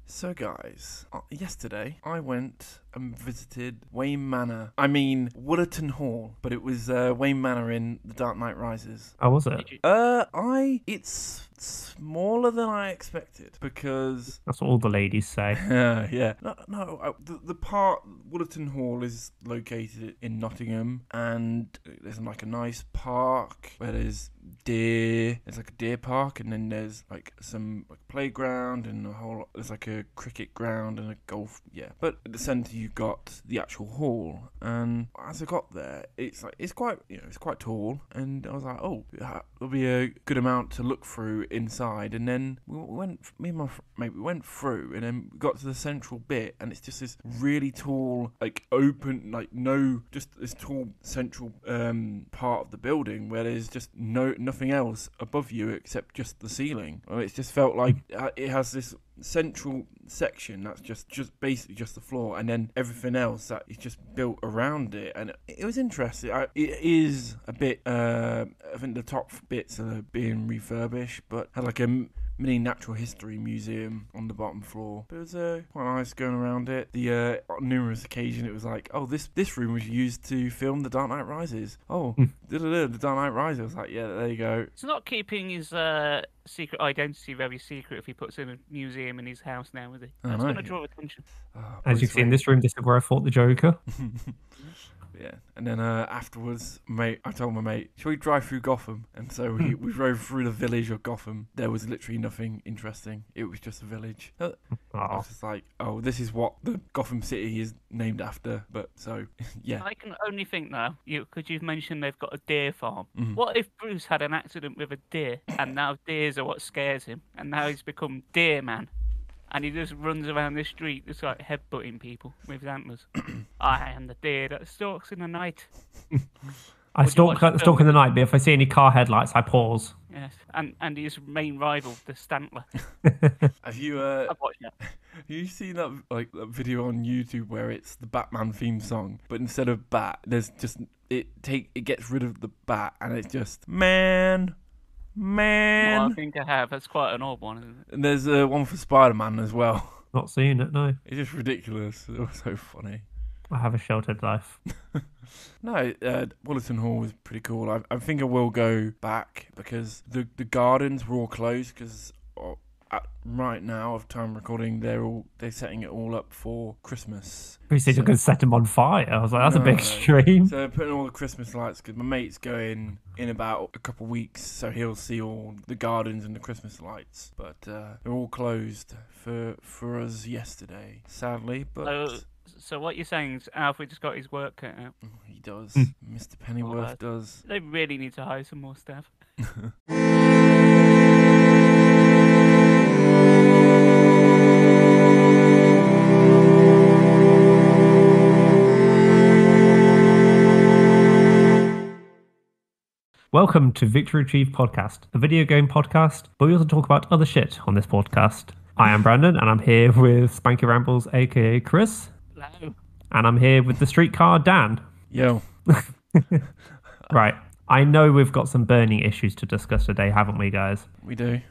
So guys, yesterday I went and visited Wayne Manor. I mean Woollerton Hall, but it was Wayne Manor in The Dark Knight Rises. Oh, was it? It's smaller than I expected because That's what all the ladies say. yeah. The part Woollerton Hall is located in Nottingham, and there's like a nice park where there's deer. There's like a deer park, and then there's like some playground and there's like a cricket ground and a golf. Yeah, but at the centre you've got the actual hall, and as I got there, it's quite tall, and I was like, oh, there'll be a good amount to look through inside. And then me and my mate, we went through, and then we got to the central bit, and it's just this really tall, like open, just this tall central part of the building where there's just nothing else above you except just the ceiling. Well, it just felt like it has this central section that's just basically just the floor, and then everything else that is just built around it, and it was interesting. It is a bit I think the top bits are being refurbished, but had like a mini natural history museum on the bottom floor. But it was quite nice going around it. On numerous occasions it was like, oh, this room was used to film The Dark Knight Rises. Oh, The Dark Knight Rises. I was like, yeah, there you go. It's not keeping his secret identity very secret if he puts in a museum in his house now, is he? That's going to draw attention. As you can see in this room, this is where I fought the Joker. Yeah, and then afterwards, I told my mate, shall we drive through Gotham? And so we drove through the village of Gotham. There was literally nothing interesting. It was just a village. I was just like, oh, this is what the Gotham City is named after. But so, yeah. I can only think now, because you've mentioned they've got a deer farm. Mm-hmm. What if Bruce had an accident with a deer, and now deers are what scares him, and now he's become Deer Man? And he just runs around the street just like headbutting people with his antlers. I am the deer that stalks in the night. I stalk in the night, but if I see any car headlights, I pause. Yes, and his main rival, the Stantler. Have you I've watched that. Have you seen that video on YouTube where it's the Batman theme song, but instead of bat, there's just it gets rid of the bat, and it's just man. Well, I think I have. That's quite an old one, isn't it? And there's one for Spider-Man as well. Not seen it, no. It's just ridiculous. It was so funny. I have a sheltered life. No, Woollerton Hall was pretty cool. I think I will go back because the gardens were all closed because right now of time recording they're setting it all up for Christmas. You said you're going to set them on fire. I was like, that's a bit extreme. So they're putting all the Christmas lights because my mate's going in about a couple of weeks, so he'll see all the gardens and the Christmas lights. But they're all closed for us yesterday, sadly. But so what you're saying is Alfred just got his work cut out. He does. Mr. Pennyworth does. They really need to hire some more staff. Welcome to Victory Achieved Podcast, a video game podcast, but we also talk about other shit on this podcast. I am Brandon, and I'm here with Spanky Rambles, aka Chris. Hello. And I'm here with the streetcar Dan. Yo. Right. I know we've got some burning issues to discuss today, haven't we, guys? We do.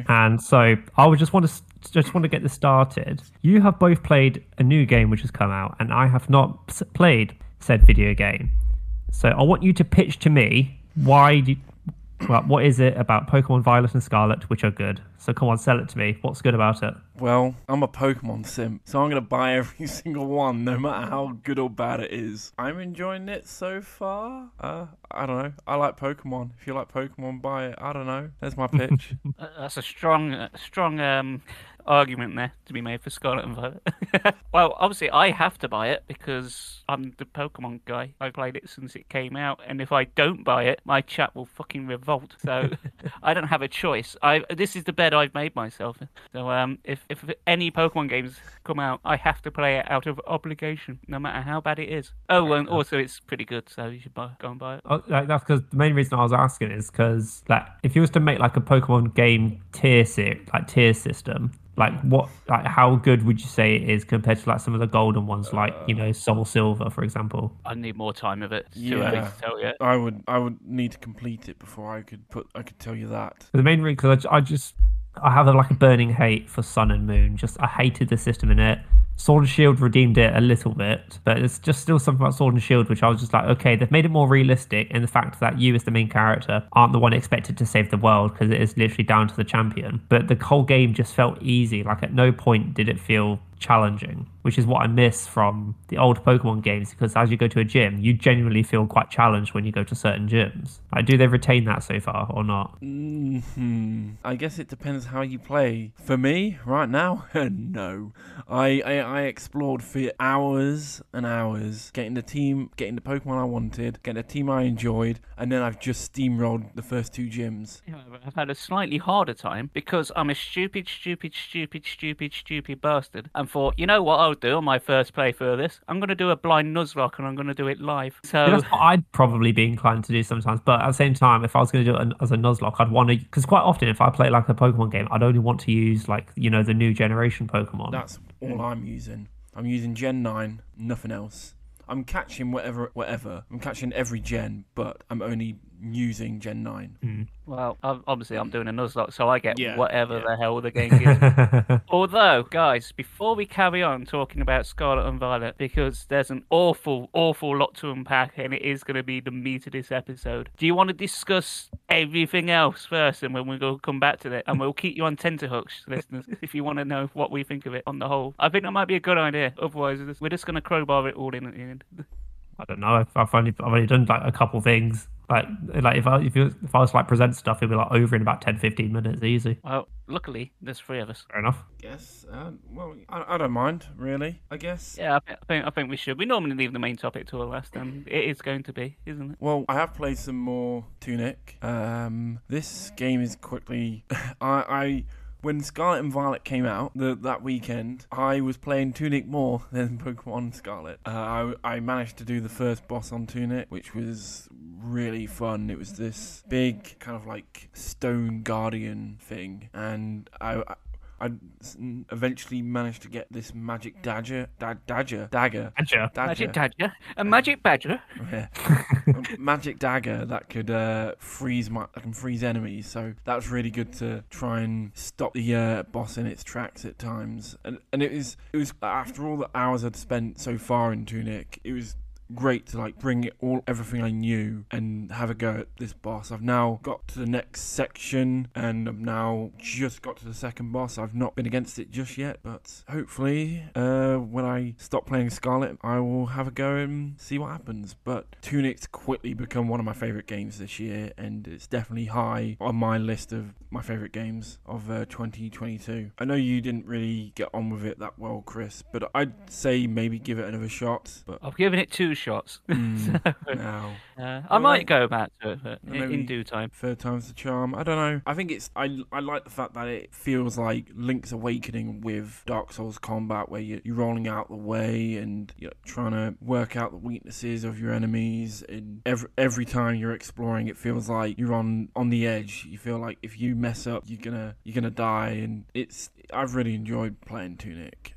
And so I would just want to get this started. You have both played a new game which has come out, and I have not played said video game. So I want you to pitch to me what is it about Pokemon Violet and Scarlet which are good? So come on, sell it to me. What's good about it? Well, I'm a Pokemon simp, so I'm going to buy every single one, no matter how good or bad it is. I'm enjoying it so far. I don't know. I like Pokemon. If you like Pokemon, buy it. I don't know. There's my pitch. That's a strong argument there to be made for Scarlet and Violet. Well, obviously I have to buy it because I'm the Pokemon guy. I played it since it came out, and if I don't buy it, my chat will fucking revolt. So I don't have a choice. This is the bed I've made myself. So if any Pokemon games come out, I have to play it out of obligation, no matter how bad it is. Oh, and also it's pretty good, so you should go and buy it. Oh, that's because the main reason I was asking is because if you was to make like a Pokemon game tier system, how good would you say it is compared to like some of the golden ones, like Soul Silver, for example? I need more time of it. It's too early to tell yet. I would need to complete it before I could tell you that. The main reason, because I have like a burning hate for Sun and Moon. Just I hated the system in it. Sword and Shield redeemed it a little bit, but it's just still something about Sword and Shield which I was just like, okay, they've made it more realistic in the fact that you as the main character aren't the one expected to save the world because it is literally down to the champion. But the whole game just felt easy. Like at no point did it feel challenging, which is what I miss from the old Pokemon games, because as you go to a gym, you genuinely feel quite challenged when you go to certain gyms. Like, do they retain that so far or not? I guess it depends how you play. For me, right now, no. I explored for hours and hours, getting the Pokemon I wanted, getting a team I enjoyed, and then I've just steamrolled the first 2 gyms. Yeah, I've had a slightly harder time because I'm a stupid bastard and thought, you know what I'll do on my first playthrough of this? I'm going to do a blind Nuzlocke and I'm going to do it live. So That's what I'd probably be inclined to do sometimes. But at the same time, if I was going to do it as a Nuzlocke, I'd want to, because quite often if I play like a Pokemon game, I'd only want to use like, the new generation Pokemon. That's all I'm using. I'm using Gen 9, nothing else. I'm catching whatever. I'm catching every gen, but I'm only using Gen 9. Well, obviously I'm doing a Nuzlocke, so I get whatever the hell the game gives me. Although, guys, before we carry on talking about Scarlet and Violet, because there's an awful lot to unpack, and it is going to be the meat of this episode, do you want to discuss everything else first, and when we come back to that, and we'll keep you on tenterhooks, listeners, if you want to know what we think of it on the whole. I think that might be a good idea. Otherwise, we're just going to crowbar it all in at the end. I don't know. I've only done like a couple things. Like if I was like present stuff, it'd be like over in about 10-15 minutes, easy. Well, luckily there's 3 of us. Fair enough. Yes. Well, I don't mind really. I guess. Yeah, I think we should. We normally leave the main topic to last, and it is going to be, isn't it? Well, I have played some more Tunic. This game is quickly. When Scarlet and Violet came out that weekend, I was playing Tunic more than Pokemon Scarlet. I managed to do the first boss on Tunic, which was really fun. It was this big kind of like stone guardian thing, and I eventually managed to get this magic dagger. Magic dagger? A magic badger? Yeah. Magic dagger that could freeze enemies. So that was really good to try and stop the boss in its tracks at times. And it was after all the hours I'd spent so far in Tunic, it was great to like bring everything I knew and have a go at this boss. I've now got to the next section and I've now just got to the second boss. I've not been against it just yet, but hopefully when I stop playing Scarlet, I will have a go and see what happens. But Tunic's quickly become one of my favourite games this year, and it's definitely high on my list of my favourite games of 2022. I know you didn't really get on with it that well, Chris, but I'd say maybe give it another shot. But I've given it 2 shots. I might go back to it, but in due time. 3rd time's the charm. I don't know. I think I like the fact that it feels like Link's Awakening with Dark Souls combat, where you're rolling out the way and you're trying to work out the weaknesses of your enemies. And every time you're exploring, it feels like you're on the edge. You feel like if you mess up, you're gonna die. And I've really enjoyed playing Tunic.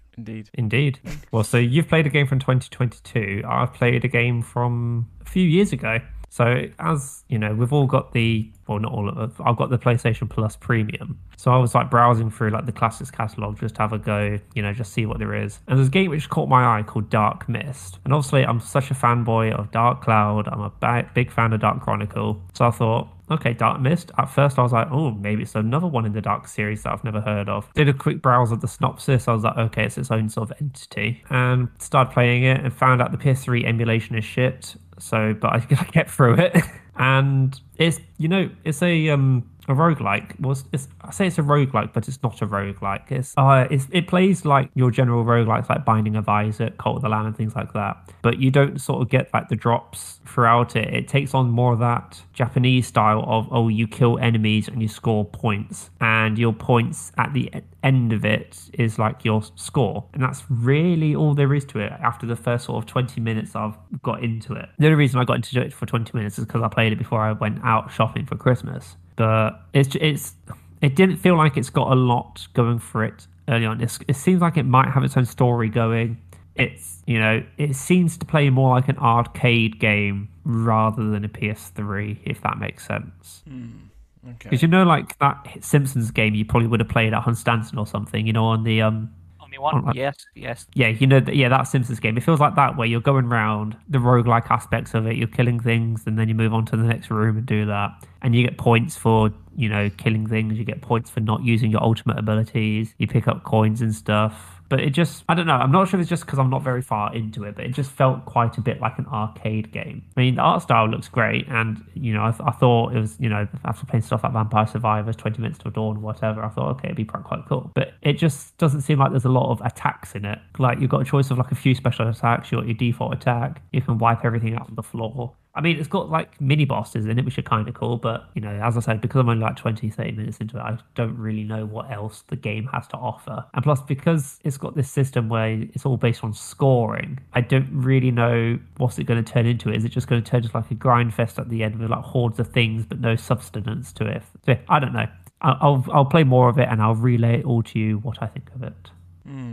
Indeed. Well, so you've played a game from 2022. I've played a game from a few years ago. So as you know, we've all got not all of us, I've got the PlayStation Plus Premium. So I was like browsing through like the classics catalog, just to have a go, just see what there is. And there's a game which caught my eye called Dark Mist. And obviously I'm such a fanboy of Dark Cloud. I'm a big fan of Dark Chronicle. So I thought, okay, Dark Mist. At first I was like, oh, maybe it's another one in the Dark series that I've never heard of. Did a quick browse of the synopsis. I was like, okay, it's its own sort of entity. And started playing it and found out the PS3 emulation is shit. But I kept through it. And it's a roguelike. Well, I say it's a roguelike, but it's not a roguelike. It plays like your general roguelikes, like Binding of Isaac, Cult of the Lamb, and things like that. But you don't sort of get like the drops throughout it. It takes on more of that Japanese style of, you kill enemies and you score points. And your points at the end of it is like your score. And that's really all there is to it after the first sort of 20 minutes I've got into it. The only reason I got into it for 20 minutes is because I played it before I went out shopping for Christmas. But it didn't feel like it's got a lot going for it early on. It seems like it might have its own story going. It seems to play more like an arcade game rather than a PS3, if that makes sense. Okay. Because like that Simpsons game, you probably would have played at Hunstanton or something. On the Only one. on, Yes, yes. yeah, that Simpsons game. It feels like that where you're going around the roguelike aspects of it. You're killing things, and then you move on to the next room and do that. And you get points for, killing things. You get points for not using your ultimate abilities. You pick up coins and stuff. But it just, I don't know. I'm not sure if it's just because I'm not very far into it, but it just felt quite a bit like an arcade game. I mean, the art style looks great. And, I thought it was, after playing stuff like Vampire Survivors, 20 Minutes to Dawn, whatever, I thought, okay, it'd be quite cool. But it just doesn't seem like there's a lot of attacks in it. Like, you've got a choice of like a few special attacks. You've got your default attack. You can wipe everything out of the floor. I mean, it's got like mini bosses in it, which are kind of cool. But, as I said, because I'm only like 20, 30 minutes into it, I don't really know what else the game has to offer. And plus, because it's got this system where it's all based on scoring, I don't really know what's it going to turn into. Is it just going to turn into like a grind fest at the end with like hordes of things, but no substance to it? So, I don't know. I'll play more of it and I'll relay it all to you what I think of it.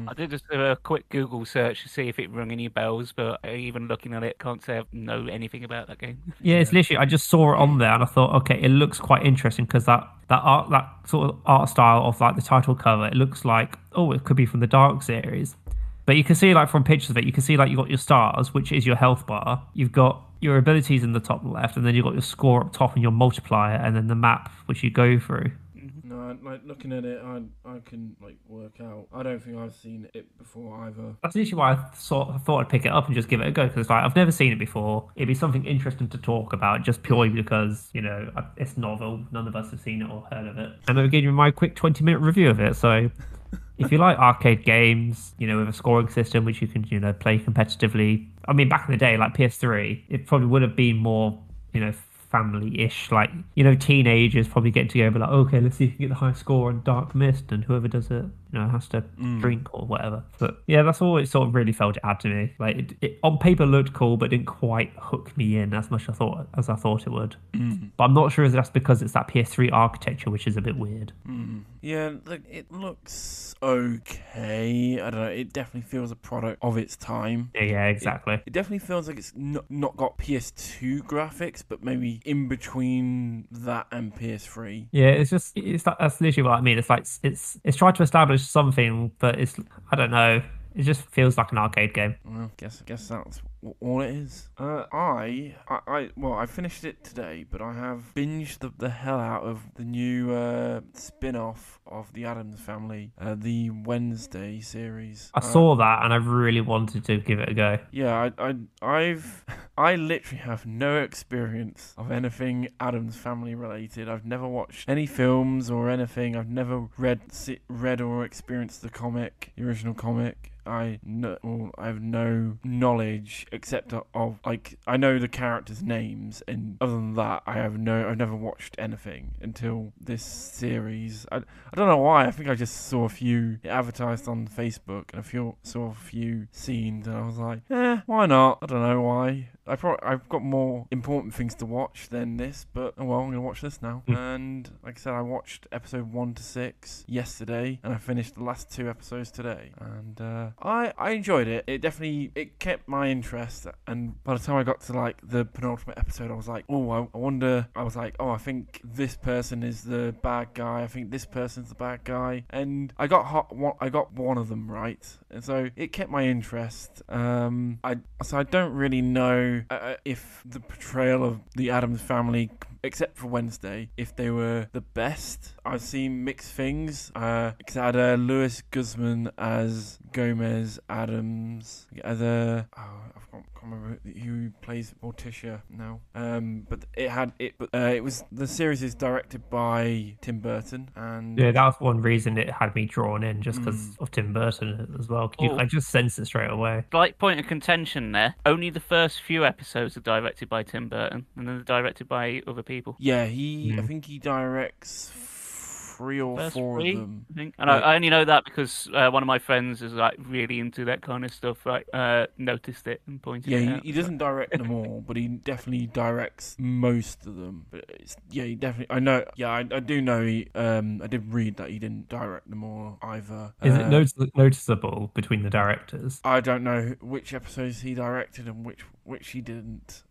I did just do a quick Google search to see if it rung any bells, but even looking at it, can't say I know anything about that game. Yeah, it's literally, I just saw it on there and I thought, okay, it looks quite interesting because that sort of art style of like the title cover, it looks like, oh, it could be from the Dark series. But you can see like from pictures of it, you can see like you've got your stars, which is your health bar. You've got your abilities in the top left, and then you've got your score up top and your multiplier, and then the map which you go through. No, like looking at it, I can like work out. I don't think I've seen it before either. That's literally why I thought I'd pick it up and just give it a go, because like I've never seen it before. It'd be something interesting to talk about, just purely because it's novel. None of us have seen it or heard of it, and I'll give you my quick 20-minute review of it. So, if you like arcade games, with a scoring system which you can play competitively. I mean, back in the day, like PS3, it probably would have been more family-ish, like teenagers probably getting together like, okay, let's see if you can get the high score on Dark Mist, and whoever does it has to drink or whatever. But yeah, that's all it sort of really felt it had to me. Like it on paper looked cool, but didn't quite hook me in as much as I thought it would. But I'm not sure if that's because it's that PS3 architecture, which is a bit weird. Yeah, look, it looks okay. I don't know. It definitely feels a product of its time. Yeah, exactly. It definitely feels like it's not got PS2 graphics, but maybe in between that and PS3. Yeah, that's literally what I mean. It's like it's tried to establish something, but I don't know. It just feels like an arcade game. Well, guess that's all it is. I finished it today, but I have binged the hell out of the new spin-off of the Addams Family, the Wednesday series. I saw that and I really wanted to give it a go. Yeah, I literally have no experience of anything Addams Family related. I've never watched any films or anything. I've never read or experienced the original comic. I have no knowledge except of like I know the characters' names, and other than that, I've never watched anything until this series. I don't know why. I think I just saw a few advertised on Facebook, and saw a few scenes, and I was like, why not? I don't know why. I've got more important things to watch than this, but oh well, I'm gonna watch this now. And like I said, I watched episode 1 to 6 yesterday, and I finished the last 2 episodes today, and I enjoyed it. It kept my interest, and by the time I got to like the penultimate episode, I was like, I think this person is the bad guy. I think this person's the bad guy, and I got one of them right, and so it kept my interest. I don't really know if the portrayal of the Addams Family, except for Wednesday, if they were the best. I've seen mixed things. Because I had Louis Guzman as Gomez Adams. I can't remember who plays Morticia now. But the series is directed by Tim Burton, and yeah, that was one reason it had me drawn in, just because of Tim Burton as well. I just sensed it straight away. Slight point of contention there. Only the first few episodes are directed by Tim Burton, and then they're directed by other people. Yeah, I think he directs 3 or 4 of them. I think. And I only know that because one of my friends is like really into that kind of stuff. Like noticed it and pointed it out. He doesn't direct them all, but he definitely directs most of them. But he definitely. I know. Yeah, I do know. I did read that he didn't direct them all either. Is it noticeable between the directors? I don't know which episodes he directed and which he didn't.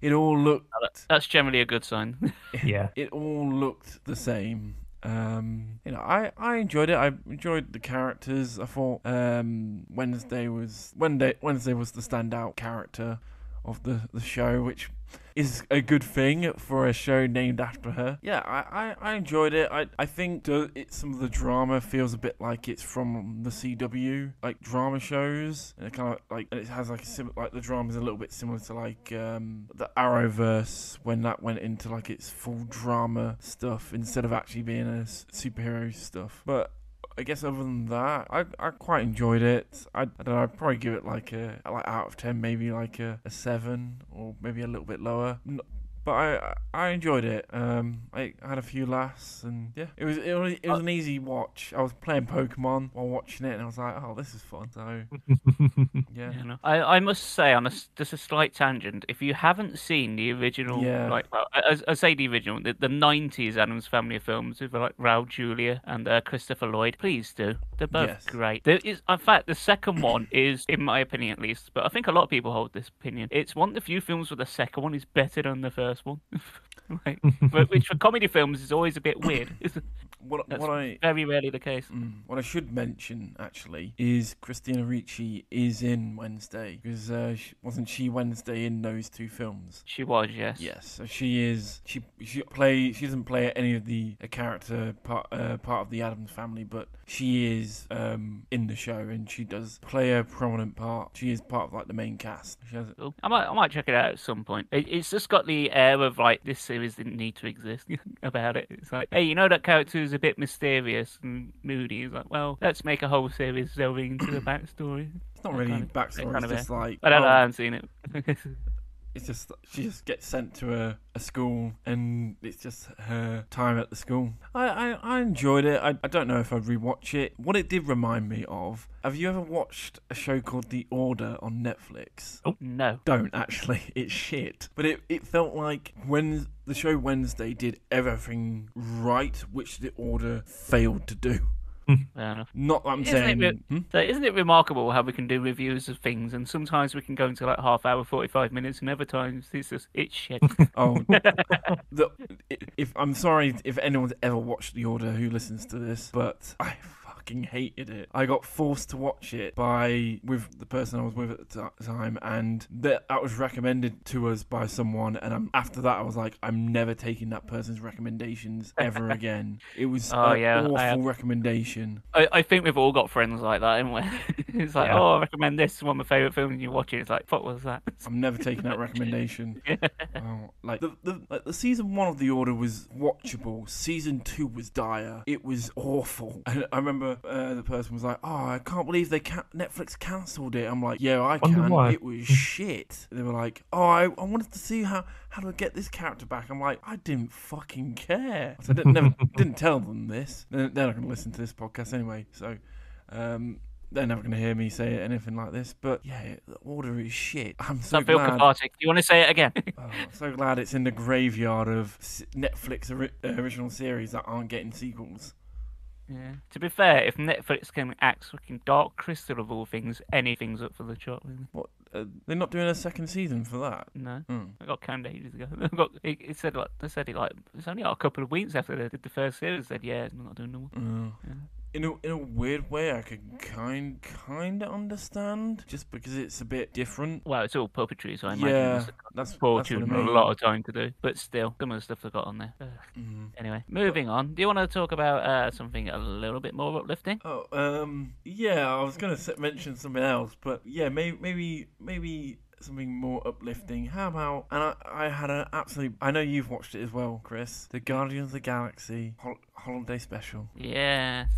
it all looked That's generally a good sign. Yeah. it all looked the same. I enjoyed it. I enjoyed the characters. I thought Wednesday was the standout character of the show, which is a good thing for a show named after her. Yeah, I enjoyed it. I think some of the drama feels a bit like it's from the CW, like drama shows. And it kind of like, and it has like the drama's a little bit similar to like the Arrowverse when that went into like its full drama stuff instead of actually being a superhero stuff. But I guess other than that, I quite enjoyed it. I don't know, I'd probably give it like out of 10, maybe like a 7 or maybe a little bit lower. But I enjoyed it. I had a few laughs, and yeah, it was an easy watch. I was playing Pokemon while watching it, and I was like, oh, this is fun. So yeah. You know, I must say, on just a slight tangent, if you haven't seen the original, Yeah. I say the original, the 90s Addams Family films with like Raul Julia and Christopher Lloyd, please do. They're both Yes. great. There is, in fact, the second one is, in my opinion at least, but I think a lot of people hold this opinion. It's one of the few films where the second one is better than the first one. Like, but which for comedy films is always a bit weird. That's very rarely the case. What I should mention actually is Christina Ricci is in Wednesday, because wasn't she Wednesday in those two films? She was, yes. Yes, so she is. She doesn't play any of the character part of the Addams Family, but she is in the show, and she does play a prominent part. She is part of like the main cast. She has. Cool. I might check it out at some point. It's just got the air of like this series didn't need to exist about it. It's like, hey, you know that character is a bit mysterious and moody. It's like, well, let's make a whole series delving into the backstory. It's not really backstory. It's just like I don't know. I haven't seen it. It's just she just gets sent to a school, and it's just her time at the school. I enjoyed it. I don't know if I'd rewatch it. What it did remind me of, have you ever watched a show called The Order on Netflix? Oh, no. Don't actually. It's shit. But it felt like when the show Wednesday did everything right, which The Order failed to do. Fair enough. Not that I'm Isn't saying. So isn't it remarkable how we can do reviews of things, and sometimes we can go into like half hour, 45 minutes, and other times it's shit. Oh, if I'm sorry if anyone's ever watched The Order who listens to this, but I fucking hated it. I got forced to watch it with the person I was with at the time, and that was recommended to us by someone, and after that I was like, I'm never taking that person's recommendations ever again. It was awful recommendation. I think we've all got friends like that, haven't we? It's like, oh, I recommend this, one of my favourite films, and you watch it, it's like, what was that? I'm never taking that recommendation. Like the season 1 of The Order was watchable. Season 2 was dire. It was awful. And I remember the person was like, "Oh, I can't believe Netflix cancelled it." I'm like, "Yeah, I can." Why? It was shit. They were like, "Oh, I wanted to see how do I get this character back?" I'm like, I didn't fucking care. So I didn't tell them this. They're not going to listen to this podcast anyway. So. They're never going to hear me say anything like this, but yeah, The Order is shit. I'm so glad. Cathartic. You want to say it again? I'm so glad it's in the graveyard of Netflix original series that aren't getting sequels. Yeah. To be fair, if Netflix can act fucking Dark Crystal of all things, anything's up for the chart. Really. What? They're not doing a second season for that? No. I got canned ages ago. It said it's only a couple of weeks after they did the first series. They said, yeah, I'm not doing no more. Yeah. In a weird way, I could kind of understand, just because it's a bit different. Well, it's all puppetry, so I imagine that's fortune a lot of time to do. But still, some of the stuff they got on there. Anyway, moving on. Do you want to talk about something a little bit more uplifting? Yeah, I was going to mention something else, but yeah, maybe something more uplifting. How about, and I had an absolute, I know you've watched it as well, Chris, the Guardians of the Galaxy holiday special. Yes.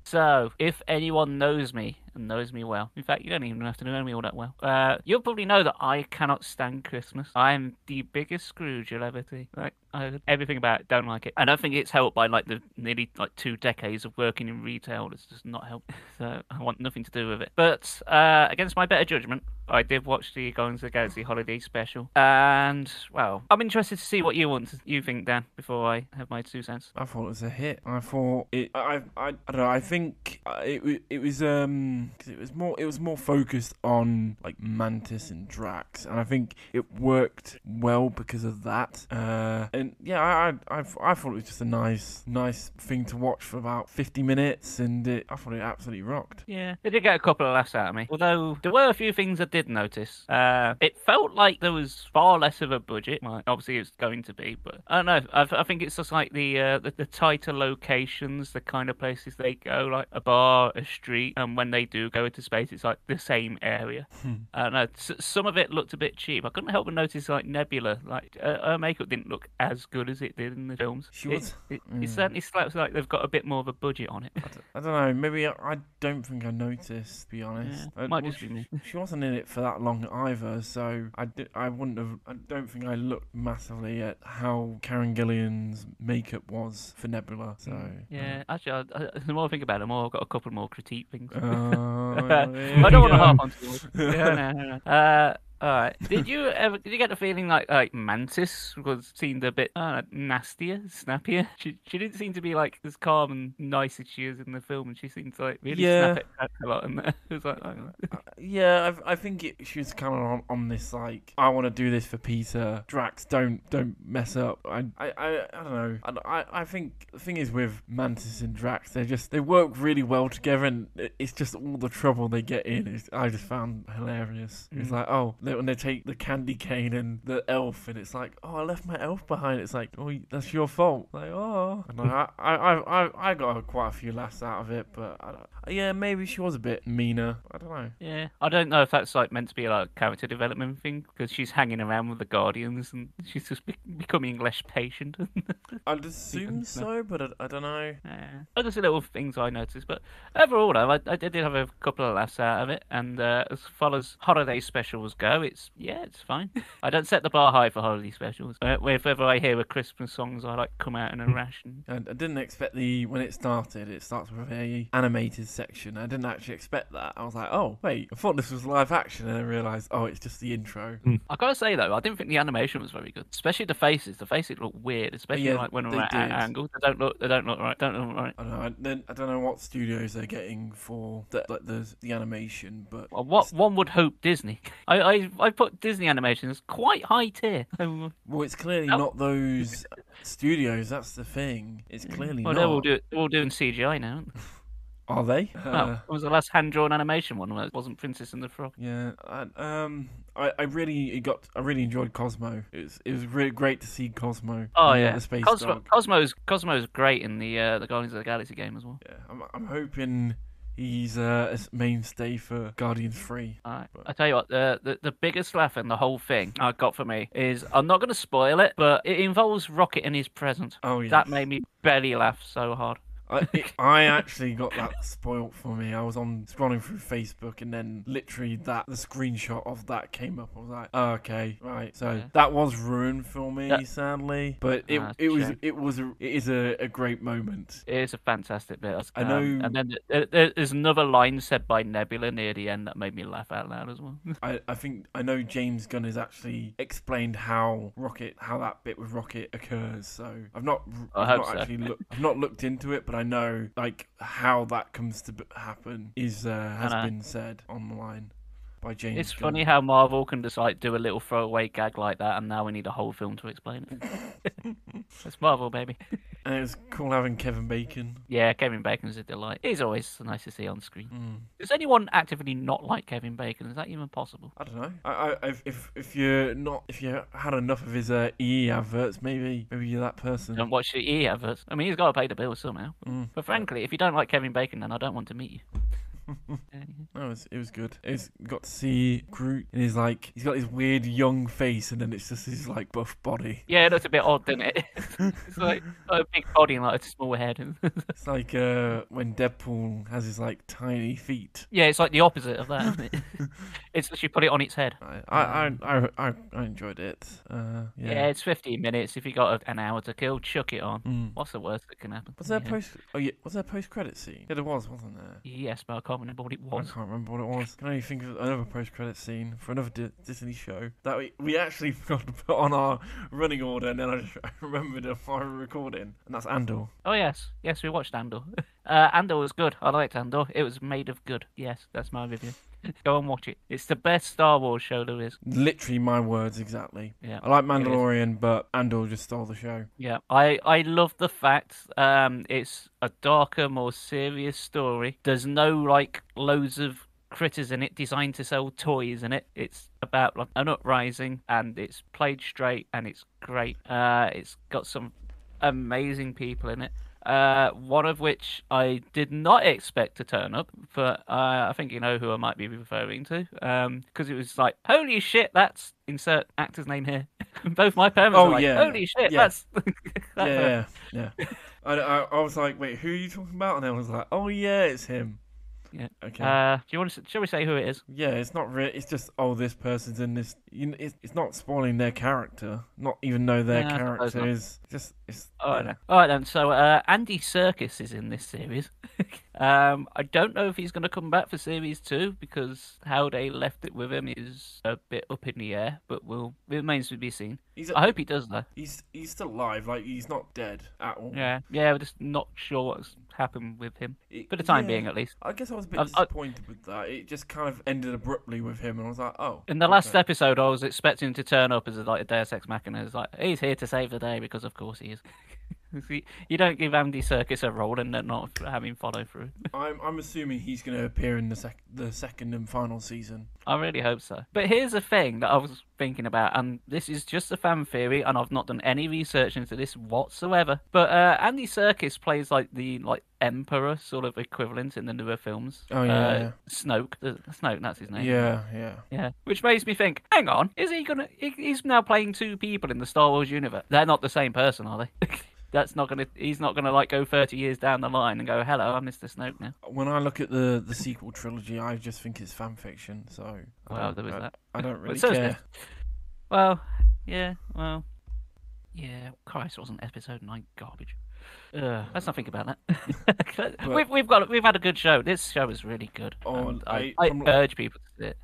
So, if anyone knows me, and knows me well, in fact, you don't even have to know me all that well, you'll probably know that I cannot stand Christmas. I'm the biggest Scrooge you'll ever see. Like, Everything about it, don't like it. I don't think it's helped by like the nearly like 2 decades of working in retail. It's just not helped. So I want nothing to do with it. But against my better judgment, I did watch the Guardians of the Galaxy Holiday Special, and well, I'm interested to see what you think, Dan, before I have my 2 cents. I thought it was a hit. I thought it. I don't know. I think it was more focused on like Mantis and Drax, and I think it worked well because of that. And yeah, I thought it was just a nice thing to watch for about 50 minutes, and I thought it absolutely rocked. Yeah, it did get a couple of laughs out of me. Although there were a few things I did notice. It felt like there was far less of a budget. Well, obviously it's going to be, but I don't know. I think it's just like the tighter locations, the kind of places they go, like a bar, a street, and when they do go into space, it's like the same area. I don't know. Some of it looked a bit cheap. I couldn't help but notice like Nebula, like her makeup didn't look as good as it did in the films. It certainly looks like they've got a bit more of a budget on it. I don't know. Maybe I don't think I noticed, to be honest. Yeah, might just be me. She wasn't in it for that long either, so I wouldn't have. I don't think I looked massively at how Karen Gillian's makeup was for Nebula. So yeah, actually, the more I think about it, the more I've got a couple more critique things. I yeah, don't want to harp on too much. No. All right. Did you get the feeling like Mantis seemed a bit nastier, snappier? She didn't seem to be like as calm and nice as she is in the film, and she seemed to like really snap at Drax a lot. And it was like, yeah, I think she was kind of on this like, I want to do this for Peter. Drax, don't mess up. I don't know. I think the thing is with Mantis and Drax, they work really well together, and it's just all the trouble they get in. I just found hilarious. It's like, oh, when they take the candy cane and the elf, and it's like, oh, I left my elf behind. It's like, oh, that's your fault. Like, oh, and I got quite a few laughs out of it, but yeah, maybe she was a bit meaner. I don't know. Yeah, I don't know if that's like meant to be like a character development thing, because she's hanging around with the Guardians and she's just becoming less patient. I'd assume so, but I don't know. Yeah, just little things I noticed, but overall, though, I did have a couple of laughs out of it, and as far as holiday specials go, it's fine. I don't set the bar high for holiday specials. Whenever I hear a Christmas songs, I like come out in a rash. I didn't expect when it starts with a animated section. I didn't actually expect that. I was like, oh wait, I thought this was live action, and I realised, oh, it's just the intro. I gotta say though, I didn't think the animation was very good, especially the faces. The faces look weird, especially like when we're at angles. They don't look right. I don't know what studios they're getting for the animation, but one would hope Disney. I put Disney animation as quite high tier. Well, it's clearly not those studios. That's the thing. It's clearly not. They're all doing CGI now, aren't they? Are they? What was the last hand-drawn animation one? It wasn't Princess and the Frog. Yeah, I really enjoyed Cosmo. It was really great to see Cosmo. Oh yeah, the space dog. Cosmo's great in the Guardians of the Galaxy game as well. Yeah, I'm hoping he's a mainstay for Guardians 3. Alright. I tell you what, the biggest laugh in the whole thing I got for me is, I'm not going to spoil it, but it involves Rocket and his present. Oh yeah, that made me belly laugh so hard. I actually got that spoilt for me. I was scrolling through Facebook, and then literally the screenshot of that came up. I was like, oh, okay, right. So that was ruined for me, sadly. But it is a great moment. It is a fantastic bit. I know. And then there's another line said by Nebula near the end that made me laugh out loud as well. I know James Gunn has actually explained how that bit with Rocket occurs. So I've not looked into it, but I know like how that comes to happen has been said online by James It's Gunn. funny how Marvel can just like do a little throwaway gag like that, and now we need a whole film to explain it. It's Marvel, baby. And it was cool having Kevin Bacon. Yeah, Kevin Bacon's a delight. He's always nice to see on screen. Does anyone actively not like Kevin Bacon? Is that even possible? I don't know. If you had enough of his EE adverts, maybe you're that person. Don't watch the EE adverts. I mean, he's got to pay the bills somehow. But frankly, if you don't like Kevin Bacon, then I don't want to meet you. No, it was good. Got to see Groot, and he's got his weird young face, and then it's just his like buff body. Yeah, it looks a bit odd, doesn't it? It's like a big body and like a small head. It's like when Deadpool has his like tiny feet. Yeah, it's like the opposite of that, isn't it? It's literally put it on its head. I enjoyed it. Yeah, it's 15 minutes. If you got an hour to kill, chuck it on. Mm. What's the worst that can happen? Was there post credit scene? Yeah, there was, wasn't there? Yes, but I can't remember what it I was. can't remember what it was. Can only think of another post-credit scene for another Disney show that we actually forgot to put on our running order, and then I remembered it while we were recording, and that's Andor. Oh, yes, we watched Andor. Andor was good. I liked Andor. It was made of good. Yes, that's my review. Go and watch it. It's the best Star Wars show there is. Literally my words exactly. Yeah, I like Mandalorian, but Andor just stole the show. Yeah, I love the fact it's a darker, more serious story. There's no like loads of critters in it designed to sell toys in it. It's about like an uprising, and it's played straight, and it's great. It's got some amazing people in it. One of which I did not expect to turn up, but I think you know who I might be referring to, because it was like, holy shit, that's insert actor's name here. Both my parents were like, holy shit, that's yeah. I was like, wait, who are you talking about? And I was like, oh yeah, it's him. Yeah. Okay. Do you want to? Shall we say who it is? Yeah, it's not real. It's just this person's in this. It's not spoiling their character. Not even though their character is just. All right then. So Andy Serkis is in this series. I don't know if he's going to come back for series 2 because how they left it with him is a bit up in the air. But it remains to be seen. I hope he does though. He's still alive. Like he's not dead at all. Yeah. We're just not sure what's happened with him for the time being, at least. I guess I was a bit disappointed with that. It just kind of ended abruptly with him, and I was like, oh. In the last episode, I was expecting him to turn up as a Deus Ex Machina. It's like he's here to save the day because, of course, he is. You don't give Andy Serkis a role and then not have him follow through. I'm assuming he's going to appear in the second and final season. I really hope so. But here's the thing that I was thinking about, and this is just a fan theory, and I've not done any research into this whatsoever. But Andy Serkis plays like the Emperor sort of equivalent in the newer films. Oh yeah. Snoke, that's his name. Yeah. Which makes me think, hang on, he's now playing two people in the Star Wars universe. They're not the same person, are they? He's not gonna go 30 years down the line and go, hello, I'm Mr. Snoke now. When I look at the sequel trilogy, I just think it's fan fiction. So there was that. I don't really care. Christ, wasn't episode 9 garbage? Let's not think about that. We've had a good show. This show is really good. I urge people to see it.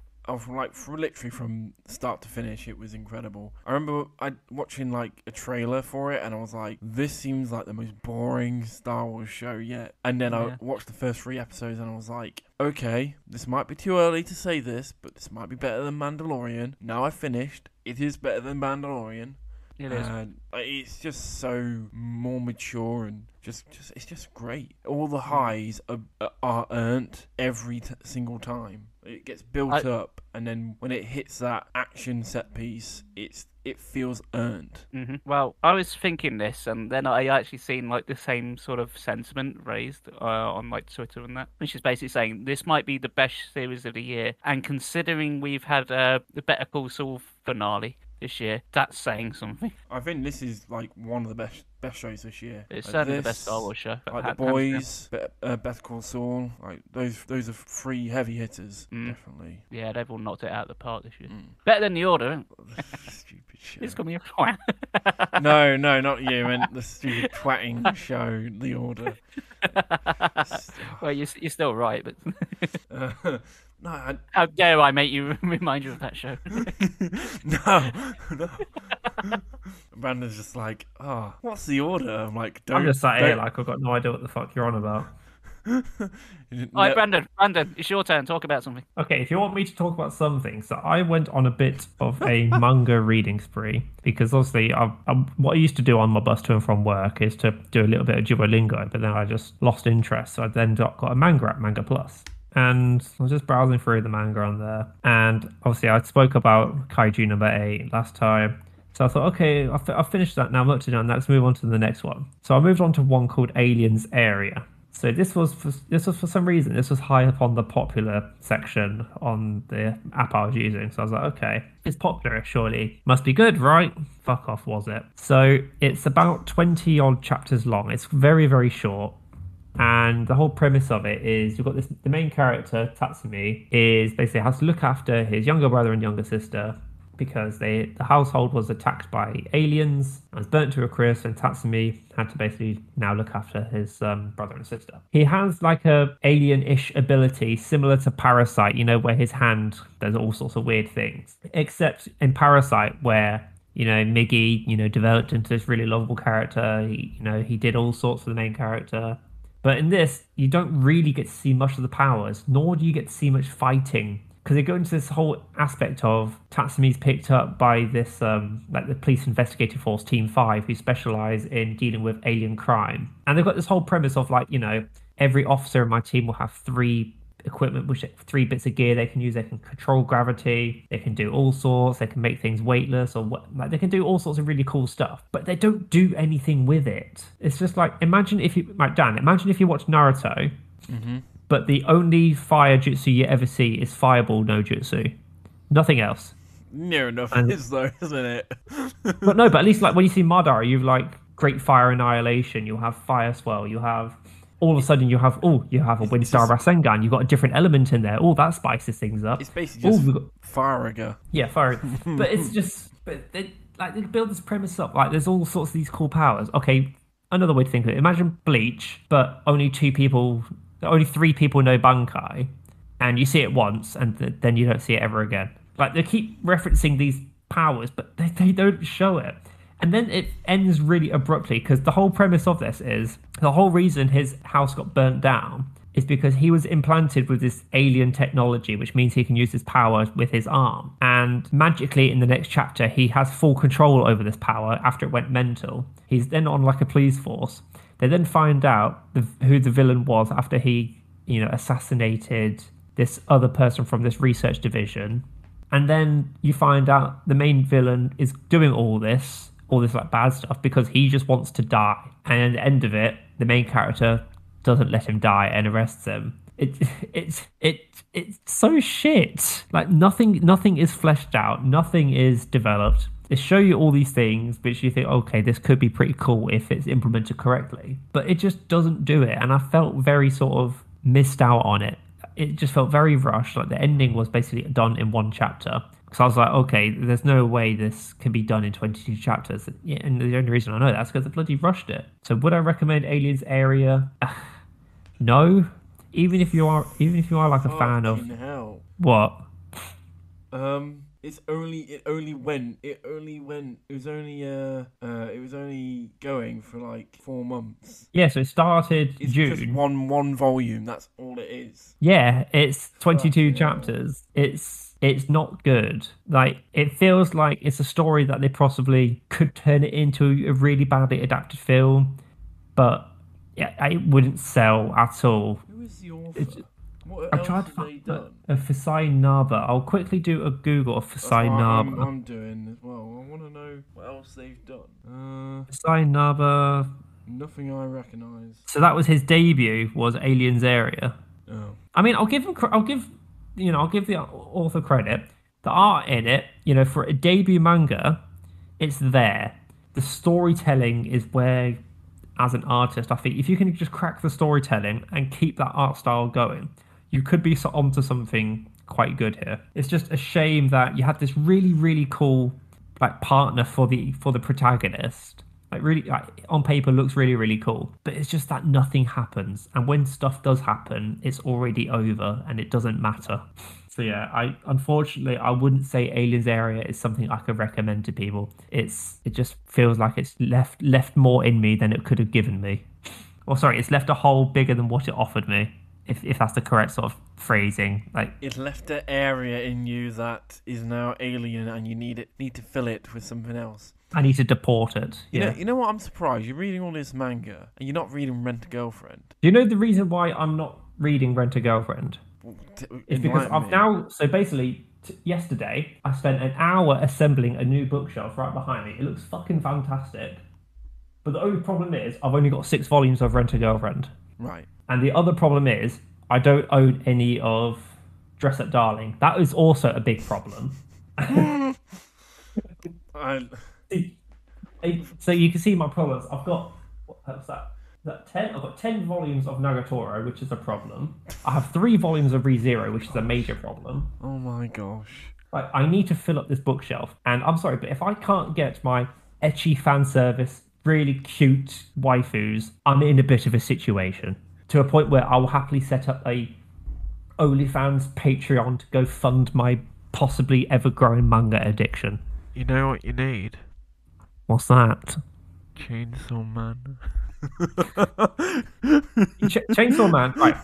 Literally from start to finish, it was incredible. I remember watching a trailer for it, and I was like, "This seems like the most boring Star Wars show yet." And then I watched the first 3 episodes, and I was like, "Okay, this might be too early to say this, but this might be better than Mandalorian." Now I've finished. It is better than Mandalorian. It is. It's just so more mature and it's just great. All the highs are earned every single time. It gets built up, and then when it hits that action set piece, it feels earned. Mm-hmm. Well, I was thinking this, and then I actually seen the same sort of sentiment raised on Twitter and that, which is basically saying this might be the best series of the year, and considering we've had the Better Call Saul finale this year, that's saying something. I think this is one of the best shows this year. It's certainly the best Star Wars show. The Boys, Better Call Saul, those are 3 heavy hitters, definitely. Yeah, they've all knocked it out of the park this year. Better than The Order, isn't it? Stupid show. It's coming up. No, not you. I meant the stupid twatting show, The Order. Well, you're still right, but... No, how dare I make you remind you of that show? No. Brandon's just like, oh, what's The Order? I'm like, don't. I'm just sat here I've got no idea what the fuck you're on about. Alright, Brandon, it's your turn. Talk about something. Okay, if you want me to talk about something, so I went on a bit of a manga reading spree because obviously what I used to do on my bus to and from work is to do a little bit of Duolingo, but then I just lost interest, so I then got a manga app, Manga Plus. And I was just browsing through the manga on there. And obviously I spoke about Kaiju number 8 last time. So I thought, okay, I've finished that now. I'm up to done. Let's move on to the next one. So I moved on to one called Aliens Area. So this was for some reason this was high up on the popular section on the app I was using. So I was like, okay, it's popular, surely must be good, right? Fuck off, was it? So it's about 20 odd chapters long. It's very, very short. And the whole premise of it is you've got the main character, Tatsumi, is basically has to look after his younger brother and younger sister because the household was attacked by aliens and was burnt to a crisp, and Tatsumi had to basically now look after his brother and sister. He has like a alien-ish ability similar to Parasite, where his hand does all sorts of weird things. Except in Parasite, where Miggy, developed into this really lovable character. He did all sorts for the main character. But in this, you don't really get to see much of the powers, nor do you get to see much fighting. Because they go into this whole aspect of Tatsumi's picked up by this, like the police investigative force, Team 5, who specialise in dealing with alien crime. And they've got this whole premise of like, every officer in my team will have three bits of gear they can use. They can control gravity, they can do all sorts, they can make things weightless, they can do all sorts of really cool stuff, but they don't do anything with it. It's just like, imagine if you watch Naruto, but the only fire jutsu you ever see is fireball no jutsu, nothing else. Near enough is though, isn't it? But at least like when you see Madara, you've like great fire annihilation, you'll have fire swell, you have all of a sudden you have a Windstar Rasengan. You've got a different element in there. That spices things up. It's basically just Fire. Yeah, fire. But it's just, they build this premise up. Like there's all sorts of these cool powers. Okay, another way to think of it. Imagine Bleach, but only three people know Bankai, and you see it once, and then you don't see it ever again. Like they keep referencing these powers, but they don't show it. And then it ends really abruptly because the whole premise of this is the whole reason his house got burnt down is because he was implanted with this alien technology, which means he can use his power with his arm. And magically in the next chapter, he has full control over this power after it went mental. He's then on like a police force. They then find out who the villain was after he, assassinated this other person from this research division. And then you find out the main villain is doing all this like bad stuff because he just wants to die. And at the end of it, the main character doesn't let him die and arrests him. It's so shit. Like nothing is fleshed out, nothing is developed. They show you all these things which you think, okay, this could be pretty cool if it's implemented correctly. But it just doesn't do it, and I felt very sort of missed out on it. It just felt very rushed. Like the ending was basically done in one chapter. So I was like, okay, there's no way this can be done in 22 chapters. Yeah, and the only reason I know that's because they bloody rushed it. So would I recommend Aliens Area? No. Even if you are like a fan of hell. What? It was only going for like 4 months. Yeah, so it started it's June. Just one volume. That's all it is. Yeah, it's 22 chapters. It's not good. Like, it feels like it's a story that they possibly could turn it into a really badly adapted film, but yeah, it wouldn't sell at all. Who is the author? What I else tried to have they find done? a Fasai Naba. I'll quickly do a Google of Fasai Naba. I'm doing as well. I want to know what else they've done. Fasai Naba. Nothing I recognise. So that was his debut. Was Aliens Area. Oh. I mean, I'll give the author credit. The art in it, for a debut manga, it's there. The storytelling is where, as an artist, I think if you can just crack the storytelling and keep that art style going, you could be onto something quite good here. It's just a shame that you had this really, really cool like partner for the protagonist. Like really, like, on paper looks really, really cool, but it's just that nothing happens. And when stuff does happen, it's already over and it doesn't matter. So yeah, unfortunately I wouldn't say Aliens Area is something I could recommend to people. It just feels like it's left more in me than it could have given me. Or sorry, it's left a hole bigger than what it offered me. If that's the correct sort of phrasing, like it left an area in you that is now alien, and you need to fill it with something else. I need to deport it. You know what? I'm surprised you're reading all this manga and you're not reading Rent a Girlfriend. Do you know the reason why I'm not reading Rent a Girlfriend? It's because I've now. So basically, yesterday I spent an hour assembling a new bookshelf right behind me. It looks fucking fantastic. But the only problem is I've only got 6 volumes of Rent a Girlfriend. Right. And the other problem is I don't own any of Dress Up Darling. That is also a big problem. I So you can see my problems. I've got what's that? Is that 10? I've got 10 volumes of Nagatoro, which is a problem. I have 3 volumes of ReZero, which is a major problem. oh my gosh. Like, I need to fill up this bookshelf. And I'm sorry, but if I can't get my ecchi fan service, really cute waifus, I'm in a bit of a situation. To a point where I will happily set up a OnlyFans Patreon to go fund my possibly ever-growing manga addiction. You know what you need? What's that? Chainsaw Man. Chainsaw Man, right.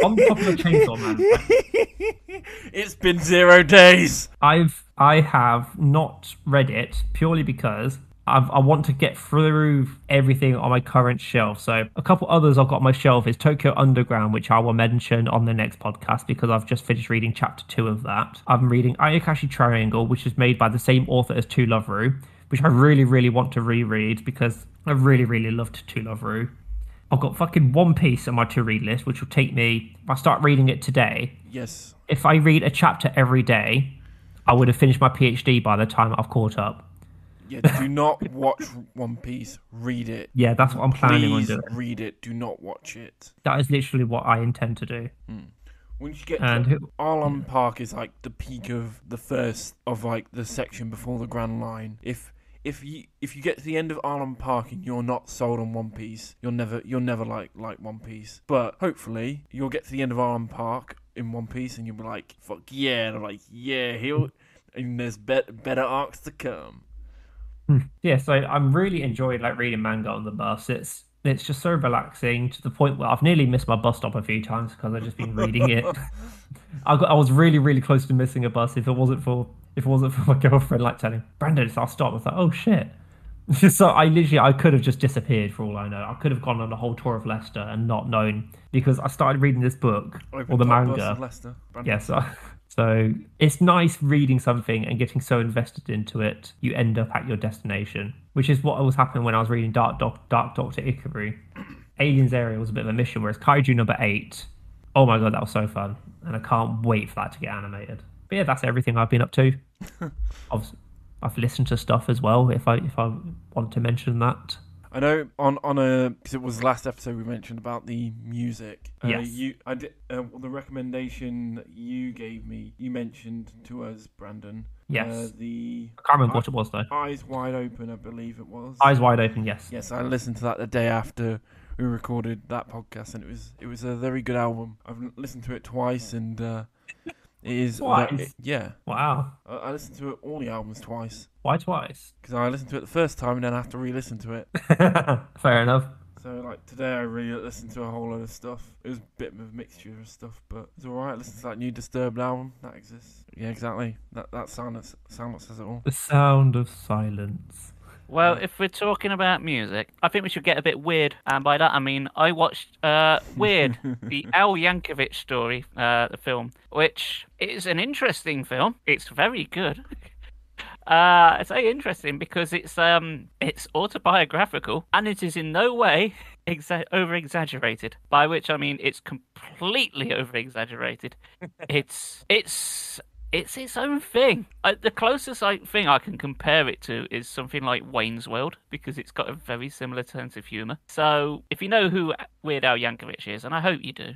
On the topic of Chainsaw Man, right? It's been 0 days. I have not read it purely because I want to get through everything on my current shelf. So a couple others I've got on my shelf is Tokyo Underground, which I will mention on the next podcast because I've just finished reading chapter 2 of that. I'm reading Ayakashi Triangle, which is made by the same author as To Love Ru, which I really, really want to reread because I really, really loved To Love Ru. I've got fucking One Piece on my to-read list, which will take me, if I start reading it today, Yes. if I read a chapter every day, I would have finished my PhD by the time I've caught up. Yeah, do not watch One Piece. Read it. Yeah, that's what I'm planning on Please doing. read it. Do not watch it. That is literally what I intend to do. Once you get And to who- Arlon Park is like the peak of the first of like the section before the Grand Line. If you get to the end of Arlon Park and you're not sold on One Piece, you'll never like One Piece. But hopefully you'll get to the end of Arlon Park in One Piece and you'll be like, fuck yeah, and I'm like, yeah, and there's better arcs to come. Yeah, so I'm really enjoying like reading manga on the bus. It's just so relaxing to the point where I've nearly missed my bus stop a few times because I've just been reading it. I was really, really close to missing a bus if it wasn't for my girlfriend like telling Brandon I'll stop. I was like, oh shit. So I could have just disappeared for all I know. I could have gone on a whole tour of Leicester and not known because I started reading this book or the manga. Yes. So it's nice reading something and getting so invested into it, you end up at your destination, which is what was happening when I was reading Dark Doctor Ikaru. Aliens Area was a bit of a mission, whereas Kaiju number 8, oh my god, that was so fun. And I can't wait for that to get animated. But yeah, that's everything I've been up to. I've listened to stuff as well, if I want to mention that. I know because it was the last episode we mentioned about the music. Yes. The recommendation that you gave me, you mentioned to us, Brandon. Yes. I can't remember what it was though. Eyes Wide Open, I believe it was. Eyes Wide Open, yes. Yes, I listened to that the day after we recorded that podcast, and it was a very good album. I've listened to it twice, and it is twice. Yeah. Wow. I listened to all the albums twice. Why twice? Because I listened to it the first time and then I have to re-listen to it. Fair enough. So like today I really listened to a whole lot of stuff. It was a bit of a mixture of stuff, but it's alright. I listened to that new Disturbed album that exists. Yeah, exactly. That sound that says it all. The sound of silence. Well, if we're talking about music, I think we should get a bit weird. And by that, I mean I watched Weird, the Al Yankovic story, the film, which is an interesting film. It's very good. It's very interesting because it's autobiographical and it is in no way over-exaggerated. By which I mean it's completely over-exaggerated. It's its own thing. The closest thing I can compare it to is something like Wayne's World, because it's got a very similar sense of humour. So, if you know who Weird Al Yankovic is, and I hope you do,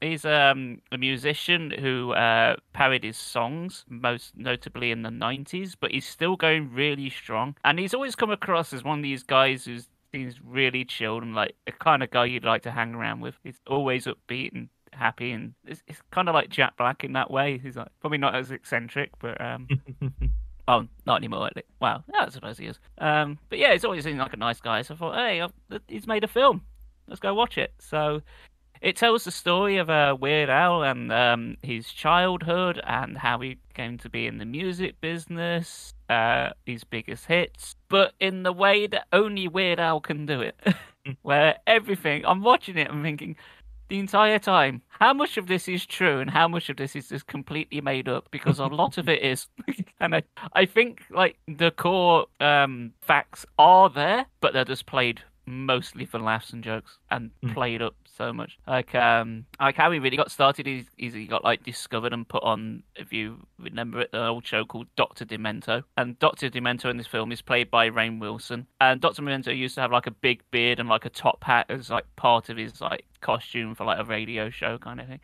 he's a musician who parodies songs, most notably in the 90s, but he's still going really strong. And he's always come across as one of these guys who's seems really chilled and like the kind of guy you'd like to hang around with. He's always upbeat and happy, and it's kind of like Jack Black in that way. He's like probably not as eccentric, but oh, not anymore. Well, yeah, I suppose he is. But yeah, he's always seemed like a nice guy. So I thought, hey, he's made a film. Let's go watch it. So it tells the story of Weird Al and his childhood and how he came to be in the music business, his biggest hits, but in the way that only Weird Al can do it, where everything. I'm watching it and thinking, the entire time, how much of this is true and how much of this is just completely made up? Because a lot of it is. And I think like the core facts are there, but they're just played mostly for laughs and jokes and played up so much. Like how he really got started is he got like discovered and put on, if you remember it, an old show called Dr. Demento. And Dr. Demento in this film is played by Rainn Wilson. And Dr. Demento used to have like a big beard and like a top hat as like part of his like costume for like a radio show kind of thing.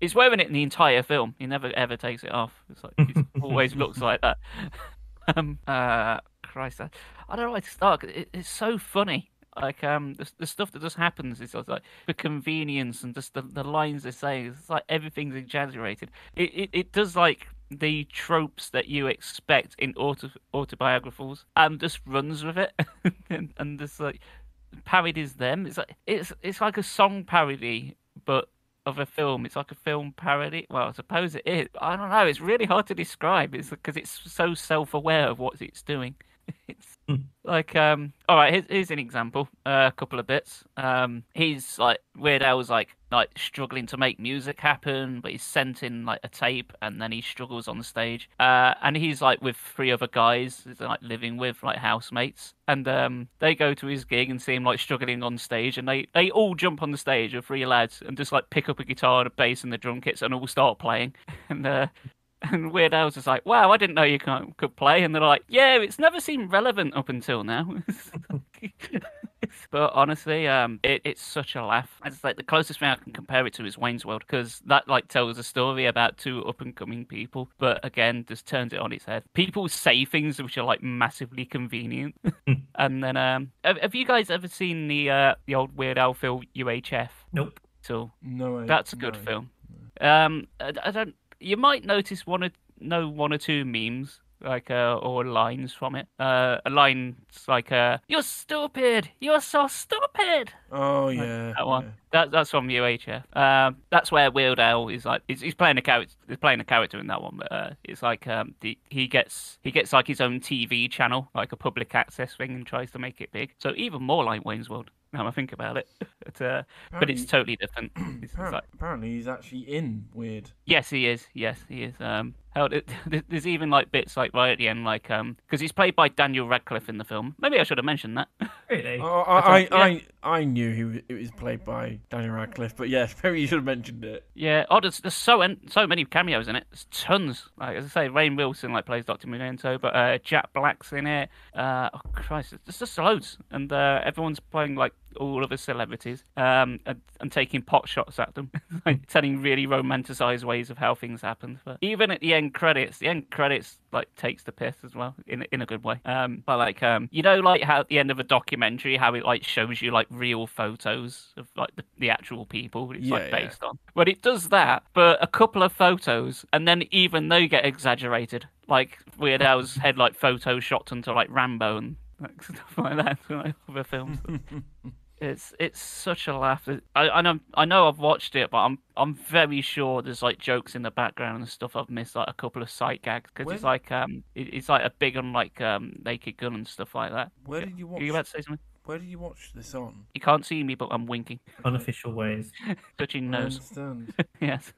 He's wearing it in the entire film. He never ever takes it off. It's like he always looks like that. Christ, I don't know where to start. It's so funny. Like the stuff that just happens is just like the convenience and just the lines they say. It's like everything's exaggerated. It does like the tropes that you expect in autobiographicals and just runs with it and just like parodies them. It's like a song parody, but of a film. It's like a film parody. Well, I suppose it is. I don't know. It's really hard to describe. It's because it's so self-aware of what it's doing. It's like, all right. Here's an example. A couple of bits. He's like Weird Al's like struggling to make music happen, but he's sent in like a tape, and then he struggles on the stage. And he's like with three other guys, he's like living with like housemates, and they go to his gig and see him like struggling on stage, and they all jump on the stage of three lads and just like pick up a guitar, a bass, and the drum kits, and all start playing, and Weird Al's just like, wow, I didn't know you could play. And they're like, yeah, it's never seemed relevant up until now. But honestly, it's such a laugh. It's like the closest thing I can compare it to is Wayne's World, because that like tells a story about two up and coming people, but again, just turns it on its head. People say things which are like massively convenient. And then, have you guys ever seen the old Weird Al film UHF? Nope. So No, that's a good film. I don't. You might notice one or two memes, like or lines from it. A line's like, "You're stupid. You're so stupid." Oh Like, yeah, that one. yeah. That's from UHF. That's where Weird Al is like he's playing a character. He's playing a character in that one, but it's like he gets like his own TV channel, like a public access thing, and tries to make it big. So even more like Wayne's World. Now I think about it, but it's totally different. It's like, Apparently, he's actually in Weird. yes, he is. Yes, he is. There's even like bits like right at the end, like because he's played by Daniel Radcliffe in the film. Maybe I should have mentioned that. Really? Oh, I knew it was played by Daniel Radcliffe, but yeah, maybe you should have mentioned it. Yeah. Oh, there's so many cameos in it. There's tons. Like as I say, Rainn Wilson like plays Dr. Memento, but Jack Black's in it. Oh Christ, there's just loads, and everyone's playing like all of the celebrities, and taking pot shots at them, like telling really romanticized ways of how things happened. But even at the end credits like takes the piss as well in a good way. But like you know, like how at the end of a documentary, how it like shows you like real photos of like the actual people it's like based on. But it does that for a couple of photos, and then even they get exaggerated. Like Weird Al's head like photoshopped onto like Rambo and like stuff like that, like other films. It's such a laugh. I know I've watched it, but I'm very sure there's like jokes in the background and stuff I've missed, like a couple of sight gags, because it's like it's like a big on like Naked Gun and stuff like that. Where did you watch? Are you about to say something? Where did you watch this on? You can't see me, but I'm winking, Unofficial ways. touching I nose. understand. Yes.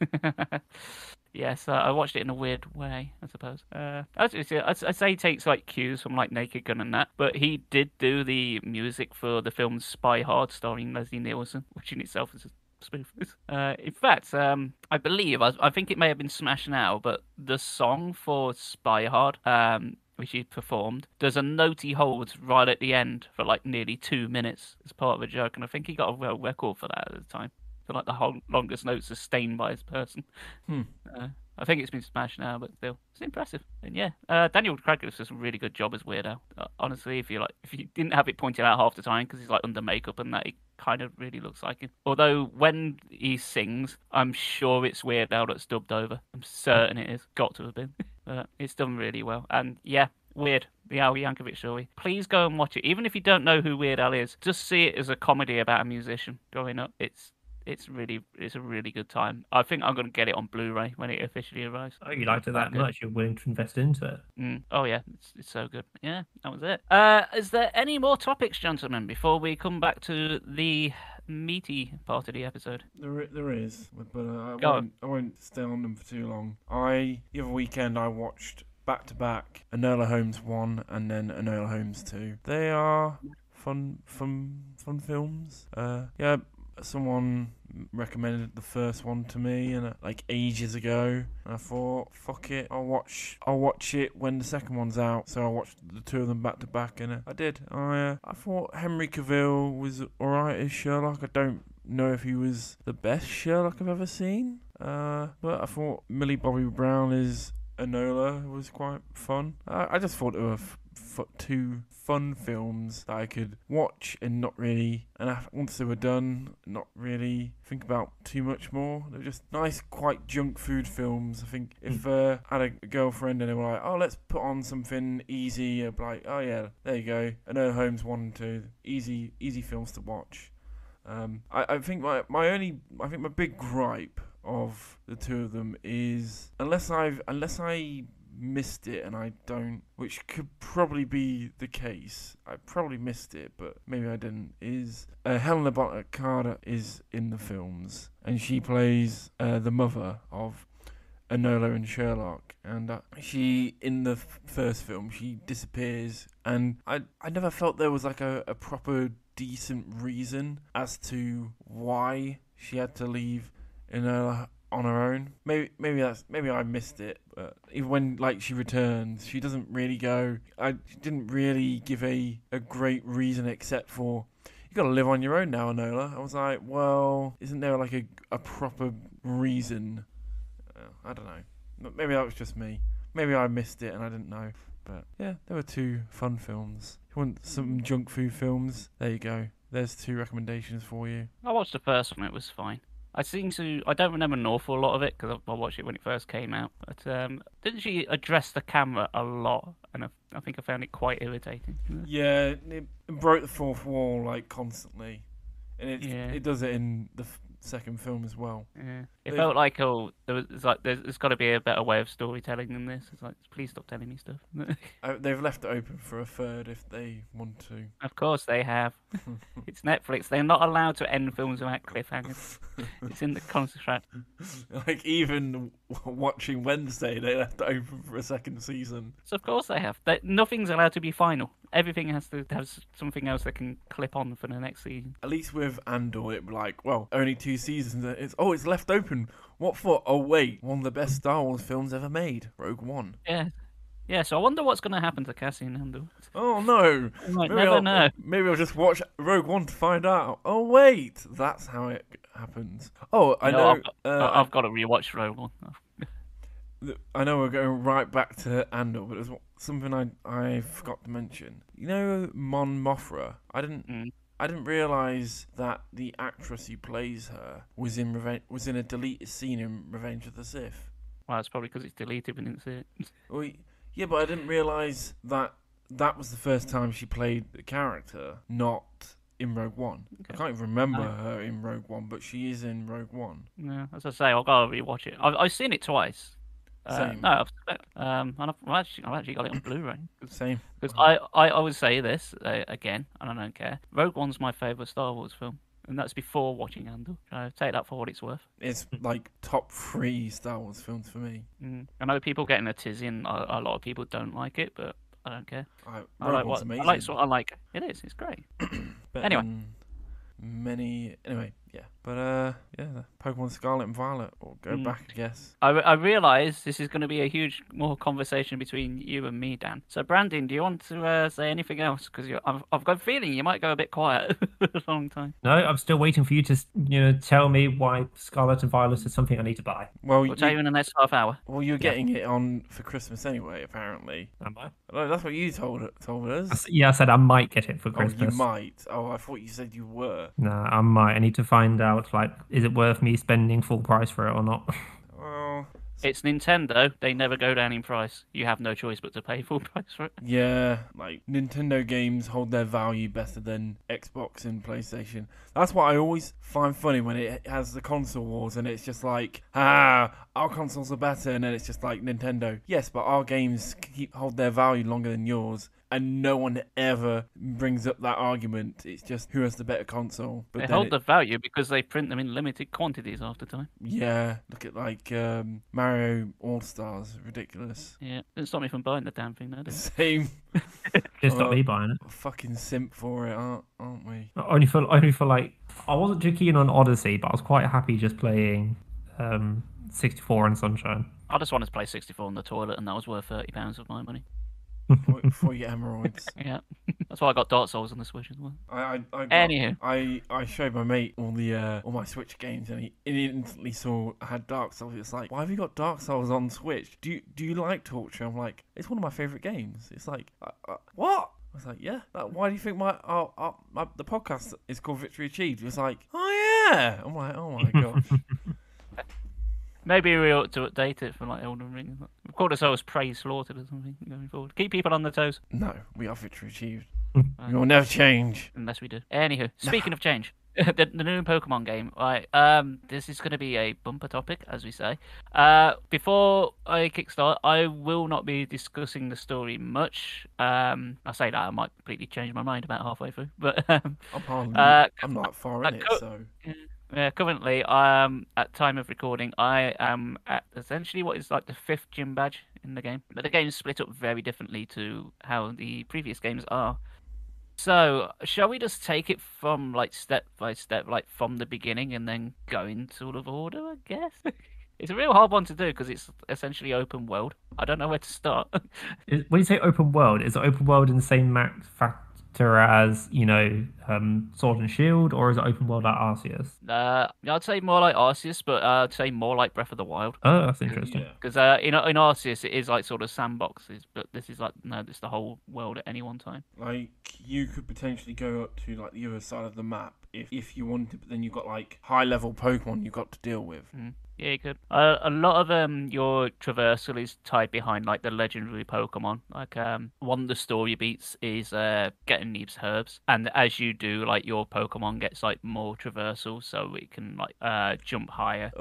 Yes, I watched it in a weird way, I suppose. I'd say he takes like cues from like Naked Gun and that, but he did do the music for the film Spy Hard, starring Leslie Nielsen, which in itself is a spoof. In fact, I believe I think it may have been Smash Now, but the song for Spy Hard, which he performed, there's a note he holds right at the end for like nearly 2 minutes as part of a joke, and I think he got a world record for that at the time. So like the whole longest note sustained by his person. I think it's been smashed now, but still, it's impressive. And yeah, Daniel Radcliffe does a really good job as Weird Al. Honestly, if you didn't have it pointed out half the time because he's like under makeup and that, it kind of really looks like him. Although when he sings, I'm sure it's Weird Al that's dubbed over. I'm certain it is. Got to have been. But it's done really well. And yeah, Weird, the Al Yankovic story. Please go and watch it, even if you don't know who Weird Al is. Just see it as a comedy about a musician growing up. It's a really good time. I think I'm going to get it on Blu-ray when it officially arrives. Oh, you liked it that much? You're willing to invest into it? Oh yeah, it's so good. Yeah, that was it. Is there any more topics, gentlemen, before we come back to the meaty part of the episode? There is, but I won't stay on them for too long. The other weekend I watched back to back Enola Holmes 1 and then Enola Holmes 2. They are fun films. Yeah, someone recommended the first one to me, and like ages ago. And I thought, fuck it, I'll watch it when the second one's out. So I watched the two of them back to back, and I did. I thought Henry Cavill was alright as Sherlock. I don't know if he was the best Sherlock I've ever seen. But I thought Millie Bobby Brown as Enola was quite fun. I just thought there were two fun films that I could watch and not really, and once they were done, not really think about too much more. They were just nice, quite junk food films. I think if I had a girlfriend and they were like, oh, let's put on something easy, I'd be like, oh yeah, there you go. I know Holmes 1 and 2, easy films to watch. I think my big gripe of the two of them is unless I missed it and I don't, which could probably be the case. I probably missed it, but maybe I didn't. Is Helena Bonham Carter is in the films, and she plays the mother of Enola and Sherlock, and she in the first film she disappears, and I never felt there was like a proper decent reason as to why she had to leave Enola on her own. Maybe I missed it, but even when like she returns, she doesn't really go. She didn't really give a great reason except for you got to live on your own now, Enola. I was like, well, isn't there like a proper reason? I don't know. Maybe that was just me. Maybe I missed it and I didn't know. But yeah, there were two fun films. If you want some junk food films, there you go. There's two recommendations for you. I watched the first one; it was fine. I don't remember an awful lot of it because I watched it when it first came out. But didn't she address the camera a lot? And I think I found it quite irritating. Yeah, it broke the fourth wall like constantly, and it does it in the second film as well. Yeah, it felt like there's got to be a better way of storytelling than this. It's like, please stop telling me stuff. They've left it open for a third if they want to. Of course they have. It's Netflix. They're not allowed to end films without cliffhangers. It's in the contract. Like even watching Wednesday, they left it open for a second season. So of course they have. Nothing's allowed to be final. Everything has to have something else that can clip on for the next season. At least with Andor, it'd be like, well, only 2 seasons. It's left open. What for? Oh wait, one of the best Star Wars films ever made, Rogue One. Yeah. So I wonder what's going to happen to Cassian Andor. Oh no! You might never know. Maybe I'll just watch Rogue One to find out. Oh wait, that's how it happens. Oh, I know. I've got to rewatch Rogue One. I know we're going right back to Andor, but there's something I forgot to mention. You know, Mon Mothma. I didn't realise that the actress who plays her was in a deleted scene in Revenge of the Sith. Well, it's probably because it's deleted. We didn't see it. Well, yeah, but I didn't realise that was the first time she played the character, not in Rogue One. Okay. I can't even remember her in Rogue One, but she is in Rogue One. Yeah, as I say, I've got to rewatch it. I've seen it twice. Same. No, and I've actually got it on Blu-ray. Same. Because I would say this again, and I don't care. Rogue One's my favourite Star Wars film, and that's before watching Andor. So take that for what it's worth. It's like top 3 Star Wars films for me. I know people getting a tizzy, and a lot of people don't like it, but I don't care. Rogue One's amazing. I like what I like. It is. It's great. But anyway. Yeah. But the Pokemon Scarlet and Violet. Or go back, I guess. I realise this is going to be a more conversation between you and me, Dan. So, Brandon, do you want to say anything else? Because I've got a feeling you might go a bit quiet for a long time. No, I'm still waiting for you to tell me why Scarlet and Violet is something I need to buy. Well, we'll tell you in the next half hour. Well, you're getting it on for Christmas anyway, apparently. Am I? No, that's what you told us. I said I might get it for Christmas. Oh, you might. Oh, I thought you said you were. No, I might. I need to find out, is it worth me spending full price for it or not? Well, it's Nintendo. They never go down in price. You have no choice but to pay full price for it. Yeah, like Nintendo games hold their value better than Xbox and PlayStation. That's what I always find funny when it has the console wars and it's just like, our consoles are better, and then it's just like Nintendo. Yes, but our games hold their value longer than yours. and no one ever brings up that argument. It's just who has the better console. But They then hold the value because they print them in limited quantities half the time. yeah, look at like Mario All Stars, ridiculous. Yeah, didn't stop me from buying the damn thing, though, did it? Same. Just not me buying it. Fucking simp for it, aren't we? Only for like, I wasn't too keen on Odyssey, but I was quite happy just playing 64 and Sunshine. I just wanted to play 64 on the toilet, and that was worth £30 of my money. For your hemorrhoids. Yeah, that's why I got Dark Souls on the Switch as well. Anywho, I showed my mate all my Switch games, and he instantly saw I had Dark Souls. It's like, why have you got Dark Souls on Switch? Do you like Torture? I'm like, it's one of my favorite games. It's like, what? I was like, yeah. Why do you think the podcast is called Victory Achieved? He was like, oh yeah. I'm like, oh my gosh. Maybe we ought to update it for like Elden Ring. Record ourselves Praise Slaughtered or something going forward. Keep people on their toes. No, we are Victory Achieved. We will never change. Unless we do. Anywho, speaking of change, the new Pokemon game. Right, this is going to be a bumper topic, as we say. Before I kickstart, I will not be discussing the story much. I say that I might completely change my mind about halfway through, but I'm not far in it, so. Currently, at time of recording, I am at essentially what is like the 5th gym badge in the game. But the game is split up very differently to how the previous games are. So, shall we just take it from like step by step, like from the beginning, and then go in sort of order, I guess? It's a real hard one to do because it's essentially open world. I don't know where to start. When you say open world, is it open world in the same factor as, Sword and Shield, or is it open world like Arceus? I'd say more like Arceus, but I'd say more like Breath of the Wild. Oh, that's interesting. Because in Arceus, it is like sort of sandboxes, but this is like, no, it's the whole world at any one time. Like, you could potentially go up to like the other side of the map if you wanted, but then you've got like high level Pokemon you've got to deal with. Yeah, you could. A lot of your traversal is tied behind like the legendary Pokemon. Like one of the story beats is getting these herbs, and as you do, like your Pokemon gets like more traversal, so it can like jump higher.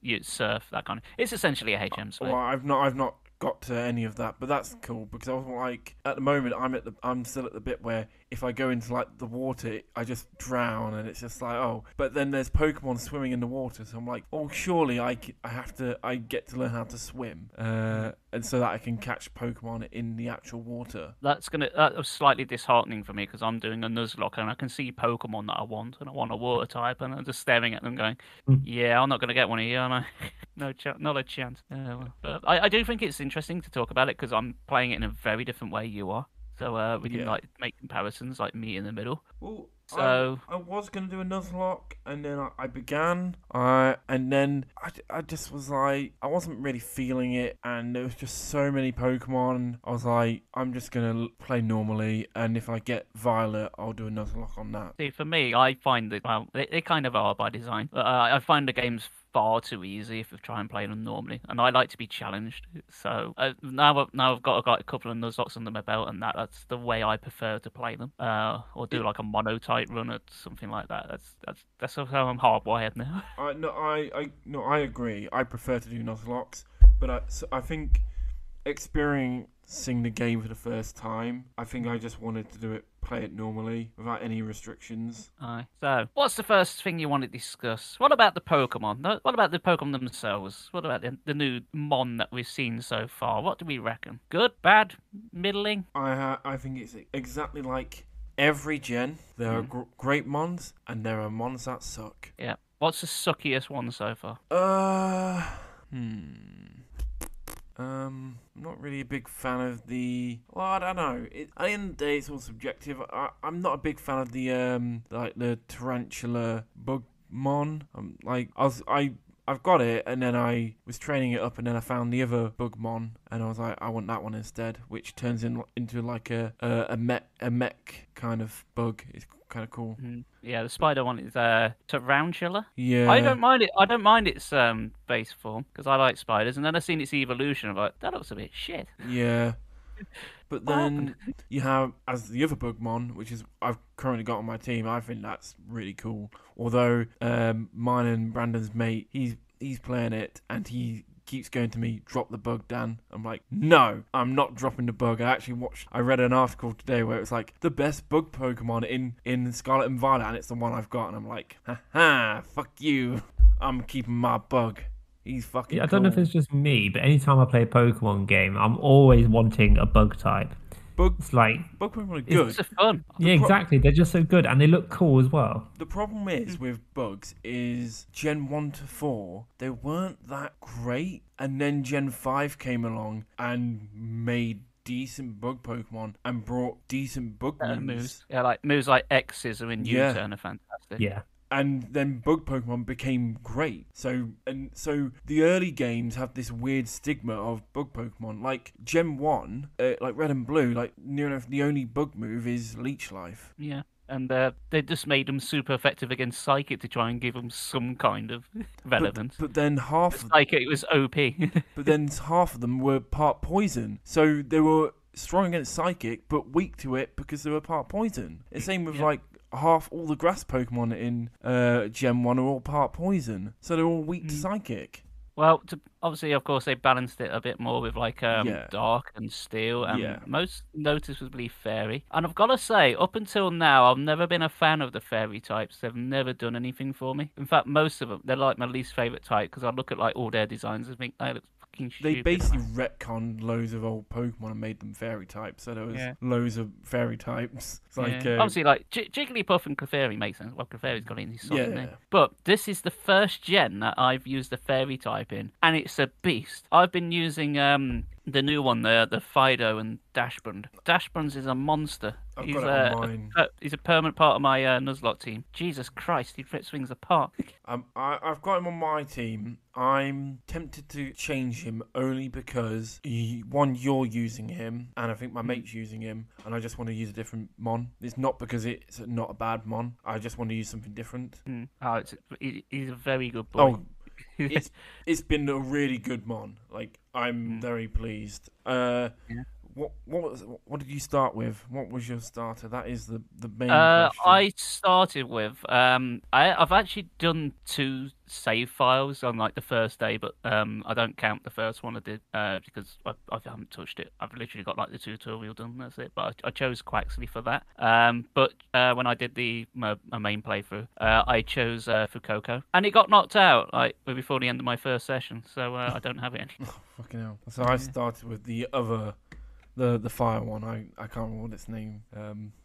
You surf, that kind of. It's essentially a HM swing. Well, I've not got to any of that, but that's cool because I was like, at the moment, I'm still at the bit where if I go into like the water, I just drown, and it's just like, oh. But then there's Pokemon swimming in the water, so I'm like, oh, surely I get to learn how to swim, and so that I can catch Pokemon in the actual water. That was slightly disheartening for me because I'm doing a Nuzlocke and I can see Pokemon that I want, and I want a water type, and I'm just staring at them going, yeah, I'm not going to get one of you, am I? No, not a chance. But I do think it's interesting to talk about it because I'm playing it in a very different way you are. So we can like make comparisons, like me in the middle. Well, so I was gonna do a Nuzlocke, and then I began, and then I just was like, I wasn't really feeling it, and there was just so many Pokemon. I was like, I'm just gonna play normally, and if I get Violet, I'll do a Nuzlocke on that. See, for me, I find that they kind of are by design. I find the game's far too easy if I try and play them normally, and I like to be challenged. So now I've got a couple of Nuzlocks under my belt, and that's the way I prefer to play them. Or do like a mono type run or something like that. That's how I'm hardwired now. I agree. I prefer to do Nuzlocks, but I think experiencing the game for the first time, I think I just wanted to play it normally without any restrictions. Aye. So, what's the first thing you want to discuss? What about the Pokemon? What about the Pokemon themselves? What about the new Mon that we've seen so far? What do we reckon? Good, bad, middling? I think it's exactly like every gen. There are great Mons, and there are Mons that suck. Yeah. What's the suckiest one so far? I'm not really a big fan of the. Well, I don't know. At the end of the day, it's all subjective. I'm not a big fan of the like the tarantula Bugmon. I've got it, and then I was training it up, and then I found the other Bugmon, and I was like, I want that one instead, which turns into like a mech kind of bug. It's kind of cool. Yeah, the spider one is tarantula. Yeah, I don't mind it. I don't mind its base form because I like spiders, and then I seen its evolution. I'm like, that looks a bit shit. Yeah. But then you have, as the other Pokemon, which is I've currently got on my team, I think that's really cool. Although mine and Brandon's mate, he's playing it, and he keeps going to me, drop the bug, Dan. I'm like, no, I'm not dropping the bug. I read an article today where it was like the best bug Pokemon in Scarlet and Violet, and it's the one I've got, and I'm like, ha, fuck you. I'm keeping my bug. He's fucking Yeah, I don't know if it's just me, but anytime I play a Pokemon game, I'm always wanting a bug type. It's like bug Pokemon are good. It's fun. Yeah, exactly. They're just so good, and they look cool as well. The problem is with bugs is Gen 1 to 4, they weren't that great, and then Gen 5 came along and made decent bug Pokemon and brought decent bug moves. Yeah, like moves like X, Scissor, and U-turn are fantastic. Yeah. And then bug Pokemon became great. So the early games have this weird stigma of bug Pokemon. Like Gen 1, like Red and Blue, like near enough the only bug move is Leech Life. Yeah. And they just made them super effective against Psychic to try and give them some kind of relevance. But then Psychic was OP. But then half of them were part poison. So they were strong against Psychic, but weak to it because they were part poison. The same with like half all the grass Pokemon in Gen 1 are all part poison. So they're all weak to Psychic. Well, obviously, of course, they balanced it a bit more with like Dark and Steel, and most noticeably Fairy. And I've got to say, up until now, I've never been a fan of the Fairy types. They've never done anything for me. In fact, most of them, they're like my least favourite type because I look at like all their designs and think they look fucking stupid. They basically retconned loads of old Pokemon and made them Fairy types. So there was loads of Fairy types. It's like obviously, like Jigglypuff and Clefairy makes sense. Well, Clefairy's got it in his solid name. But this is the first gen that I've used the Fairy type in, and it's a beast. I've been using the new one, the Fido and Dashbund. Dashbund is a monster. I've got it on mine. He's a permanent part of my Nuzlocke team. Jesus Christ, he rips things apart. I've got him on my team. I'm tempted to change him only because, you're using him, and I think my mate's using him, and I just want to use a different Mon. It's not because it's not a bad Mon. I just want to use something different. He's a very good boy. Oh, it's been a really good Mon. Like, I'm very pleased. What did you start with? What was your starter? That is the main question. I started with I've actually done 2 save files on like the first day, but I don't count the first one I did because I haven't touched it. I've literally got like the tutorial done. That's it. But I chose Quaxley for that. But when I did my main playthrough, I chose Fuecoco, and it got knocked out like before the end of my first session. So I don't have it anymore. Oh, fucking hell! So I started with the other. The fire one, I can't remember what its name,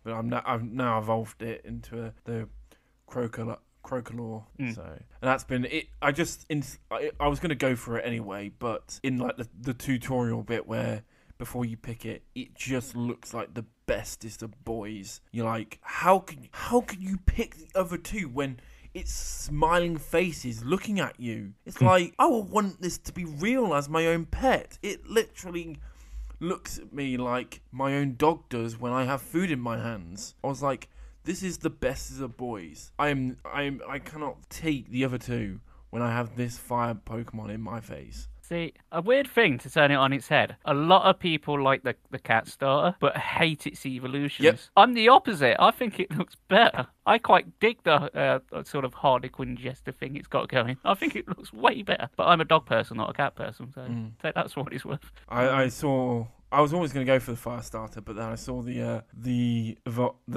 but I've now evolved it into the Crocolore. So, and that's been it. I was gonna go for it anyway, but in like the tutorial bit where before you pick it, it just looks like the bestest of boys. You're like, how can you pick the other two when it's smiling faces looking at you? It's like, I would want this to be real as my own pet. It literally looks at me like my own dog does when I have food in my hands. I was like, this is the best of the boys. I cannot take the other two when I have this fire Pokemon in my face. See, a weird thing to turn it on its head. A lot of people like the cat starter, but hate its evolutions. Yep. I'm the opposite. I think it looks better. I quite dig the sort of Harlequin jester thing it's got going. I think it looks way better. But I'm a dog person, not a cat person, so that's what it's worth. I was always going to go for the fire starter, but then I saw the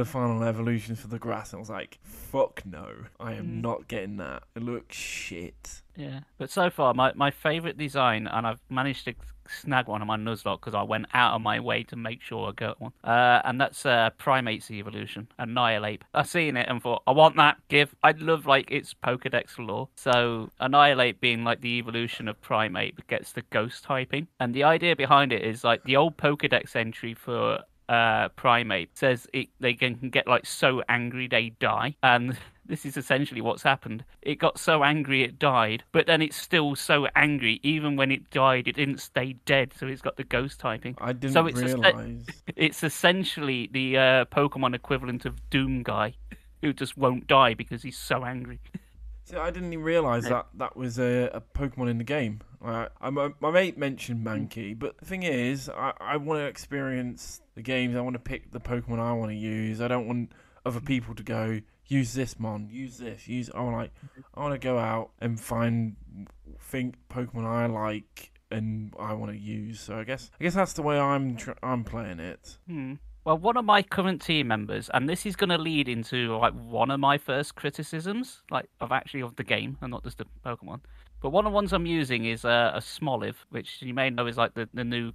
final evolution for the grass, and I was like, fuck no, I am not getting that. It looks shit. Yeah, but so far, my favourite design, and I've managed to snag one on my Nuzlocke because I went out of my way to make sure I got one, and that's Primate's evolution, Annihilate. I seen it and thought, I want that, I love like its Pokedex lore. So Annihilate being like the evolution of Primate but gets the ghost typing, and the idea behind it is like the old Pokedex entry for Primate says they can get like so angry they die, and this is essentially what's happened. It got so angry it died, but then it's still so angry. Even when it died, it didn't stay dead, so it's got the ghost typing. I didn't realise. It's essentially the Pokemon equivalent of Doom Guy, who just won't die because he's so angry. See, I didn't even realise that was a Pokemon in the game. My mate mentioned Mankey, but the thing is, I want to experience the games. I want to pick the Pokemon I want to use. I don't want other people to go, use this mon, use this, I want to go out and think Pokemon I like and I want to use. So I guess that's the way I'm playing it. Well, one of my current team members, and this is going to lead into like one of my first criticisms, like of the game and not just the Pokemon. But one of the ones I'm using is a Smoliv, which you may know is like the new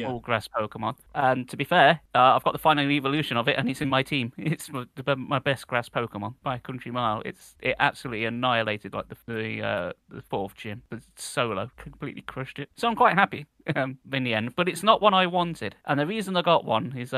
all grass Pokemon. And to be fair, I've got the final evolution of it, and it's in my team. It's my best grass Pokemon by a country mile. It absolutely annihilated like the fourth gym. The solo completely crushed it. So I'm quite happy in the end. But it's not one I wanted. And the reason I got one is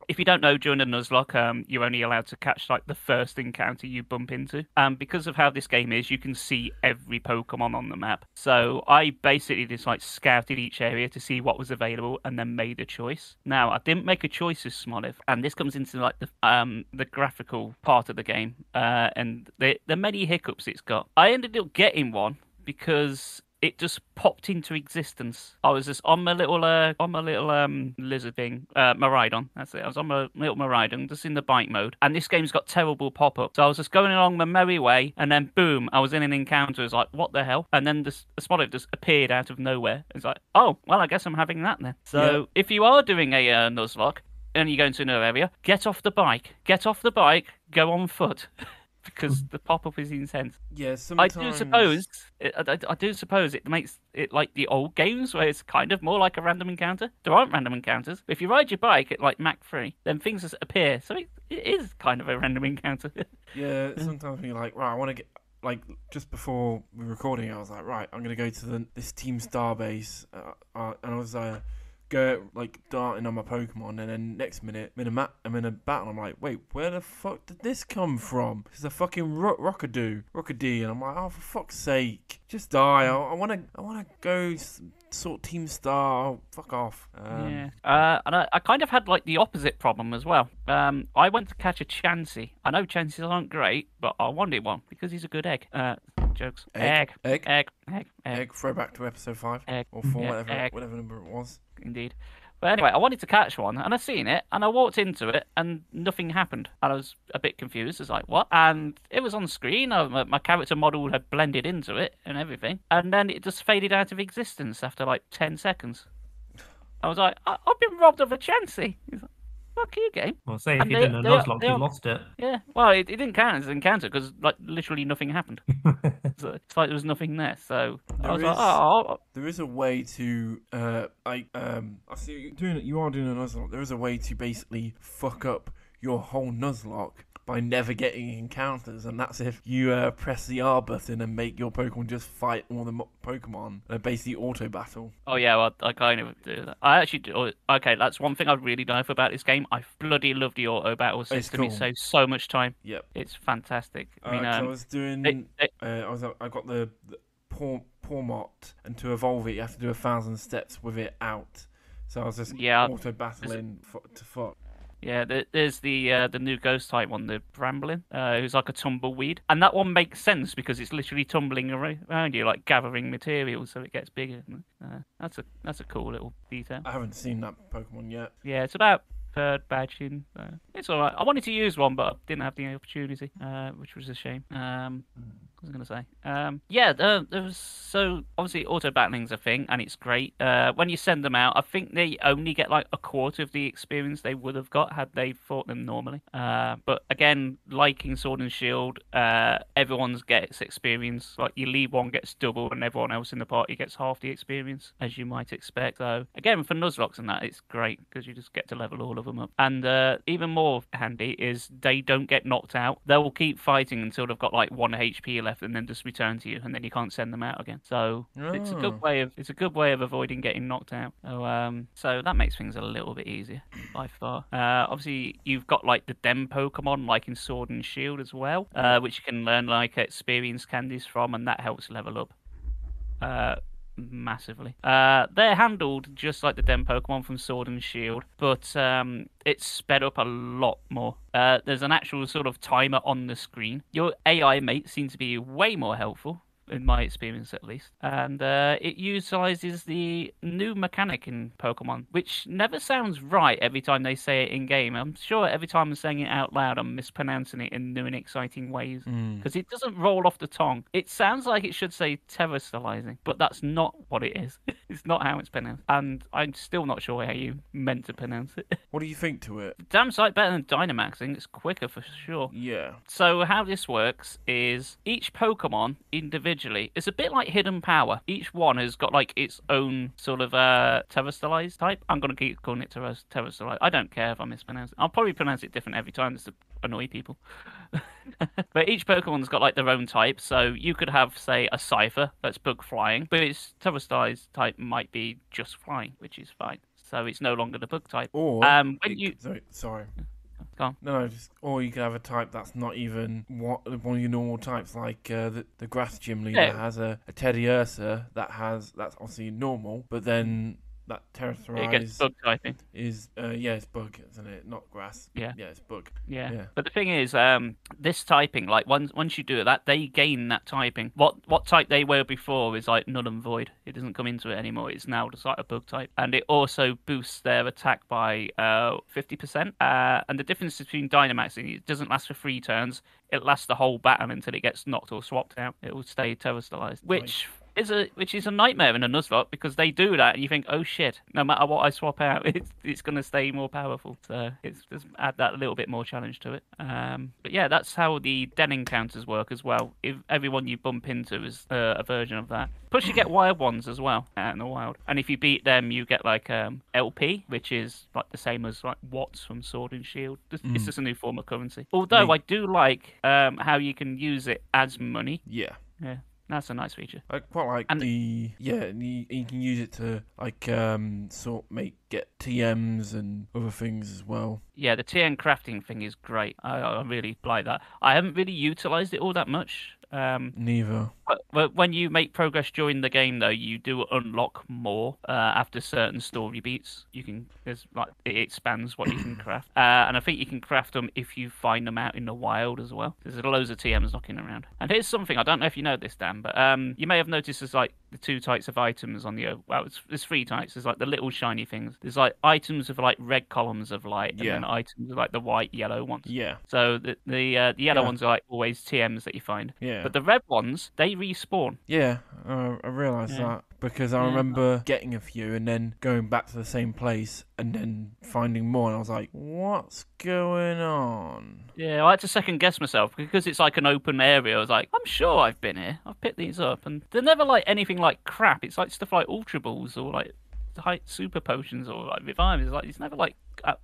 if you don't know, during the Nuzlocke, you're only allowed to catch like the first encounter you bump into. And because of how this game is, you can see every Pokemon on the map. So I basically just like scouted each area to see what was available and then made a choice. Now, I didn't make a choice with Smoliv, and this comes into like the graphical part of the game and the many hiccups it's got. I ended up getting one because it just popped into existence. I was just on my little lizard thing, Miraidon. That's it. I was on my little Miraidon, just in the bike mode, and this game's got terrible pop-ups. So I was just going along my merry way, and then boom, I was in an encounter. It's like, what the hell? And then the Smoliv just appeared out of nowhere. It's like, oh, well, I guess I'm having that then. So if you are doing a Nuzlocke and you go into another area, get off the bike, go on foot. Because the pop-up is intense. Yeah, sometimes... I do suppose it makes it like the old games where it's kind of more like a random encounter. There aren't random encounters. If you ride your bike at like Mach 3, then things just appear. So it is kind of a random encounter. Yeah, sometimes you're like, right, I want to get... Like, just before we were recording, I was like, right, I'm going to go to this Team Starbase. And I was go like darting on my Pokemon, and then next minute I'm in a battle. I'm like, wait, where the fuck did this come from? It's a fucking Rockadee, and I'm like, oh, for fuck's sake, just die. I wanna go sort Team Star. Oh, fuck off. And I kind of had like the opposite problem as well. I went to catch a Chansey. I know Chanseys aren't great, but I wanted one because he's a good egg. Jokes. Egg. Throwback to episode 5 or 4, whatever number it was. Indeed. But anyway, I wanted to catch one, and I seen it, and I walked into it, and nothing happened. And I was a bit confused. I was like, what? And it was on screen. My character model had blended into it and everything. And then it just faded out of existence after like 10 seconds. I was like, I've been robbed of a Chansey. He's like, fuck you, game. Well, say if you didn't know Nuzlocke, you lost it. Yeah, well, it didn't count as an encounter because like literally nothing happened. So it's like there was nothing there. So I was like, oh. There is a way to I see you are doing a Nuzlocke. There is a way to basically fuck up your whole Nuzlocke by never getting encounters, and that's if you press the R button and make your Pokemon just fight all the Pokemon, basically auto battle. Oh yeah, well, I kind of do that. I actually do. Okay, that's one thing I really love about this game. I bloody love the auto battle system. Cool. It saves so much time. Yep, it's fantastic. I mean, I was doing. I got the Pawmot, and to evolve it, you have to do 1,000 steps with it out. So I was just auto battling to fuck. Yeah, there's the new ghost type one, the Bramblin, who's like a tumbleweed, and that one makes sense because it's literally tumbling around you, like gathering materials, so it gets bigger. That's a cool little detail. I haven't seen that Pokemon yet. Yeah, it's about third badging. It's all right. I wanted to use one, but I didn't have the opportunity, which was a shame. What was I going to say? There was, so obviously auto battling's a thing, and it's great. When you send them out, I think they only get like a quarter of the experience they would have got had they fought them normally. But again, liking Sword and Shield, everyone gets experience. Like you leave one gets double, and everyone else in the party gets half the experience, as you might expect. So again, for Nuzlocks and that, it's great because you just get to level all of them up. And even more handy is they don't get knocked out. They will keep fighting until they've got like 1 HP left, and then just return to you, and then you can't send them out again. So it's a good way of avoiding getting knocked out. So that makes things a little bit easier by far. Obviously, you've got like the Dem Pokemon, like in Sword and Shield as well, which you can learn like experience candies from, and that helps level up. Massively. They're handled just like the Dem Pokemon from Sword and Shield, but it's sped up a lot more. There's an actual sort of timer on the screen. Your AI mates seem to be way more helpful in my experience at least. And it utilizes the new mechanic in Pokemon, which never sounds right every time they say it in game. I'm sure every time I'm saying it out loud, I'm mispronouncing it in new and exciting ways because it doesn't roll off the tongue. It sounds like it should say terastallizing, but that's not what it is. It's not how it's pronounced, and I'm still not sure how you meant to pronounce it. What do you think to it? Damn sight better than Dynamaxing. It's quicker for sure. Yeah. So how this works is each Pokemon individually is a bit like Hidden Power. Each one has got like its own sort of terastallized type. I'm gonna keep calling it terastallized. I don't care if I mispronounce it. I'll probably pronounce it different every time just to annoy people. But each Pokemon's got like their own type. So you could have, say, a Cypher that's bug flying, but its terastallized type might be just flying, which is fine. So it's no longer the bug type. Or sorry. Go on. No, or you could have a type that's not even one of your normal types, like the grass gym leader has a Teddiursa that's obviously normal, but then that It gets bug typing. is it's bug, isn't it? Not grass. Yeah, it's bug. Yeah. But the thing is, this typing, like once you do that, they gain that typing. What type they were before is like null and void. It doesn't come into it anymore. It's now just like a bug type, and it also boosts their attack by 50%. And the difference between Dynamaxing, it doesn't last for 3 turns. It lasts the whole battle until it gets knocked or swapped out. It will stay terastallized, which is a nightmare in a Nuzlocke because they do that and you think, oh shit, no matter what I swap out, it's going to stay more powerful. So it's just add that little bit more challenge to it. But yeah, that's how the den encounters work as well. If everyone you bump into is a version of that. Plus you get wild ones as well out in the wild. And if you beat them, you get like LP, which is like the same as like Watts from Sword and Shield. It's just a new form of currency. Although I do like how you can use it as money. Yeah. Yeah. That's a nice feature. I quite like you can use it to like get TMs and other things as well. Yeah, the TN crafting thing is great. I really like that. I haven't really utilized it all that much. Neither. But when you make progress during the game, though, you do unlock more after certain story beats. It expands what you can craft, and I think you can craft them if you find them out in the wild as well. There's loads of TMs knocking around. And here's something I don't know if you know this, Dan, but you may have noticed there's like the 2 types of items on the there's 3 types. There's like the little shiny things. There's like items with like red columns of light, and then items with like the white, yellow ones. Yeah. So the yellow ones are like always TMs that you find. Yeah. But the red ones, they respawn. Yeah, I realised that because I remember getting a few and then going back to the same place and then finding more, and I was like, what's going on? Yeah, I had to second guess myself because it's like an open area. I was like, I'm sure I've been here. I've picked these up, and they're never like anything like crap. It's like stuff like Ultra Balls or like super potions or like revives. It's like it's never like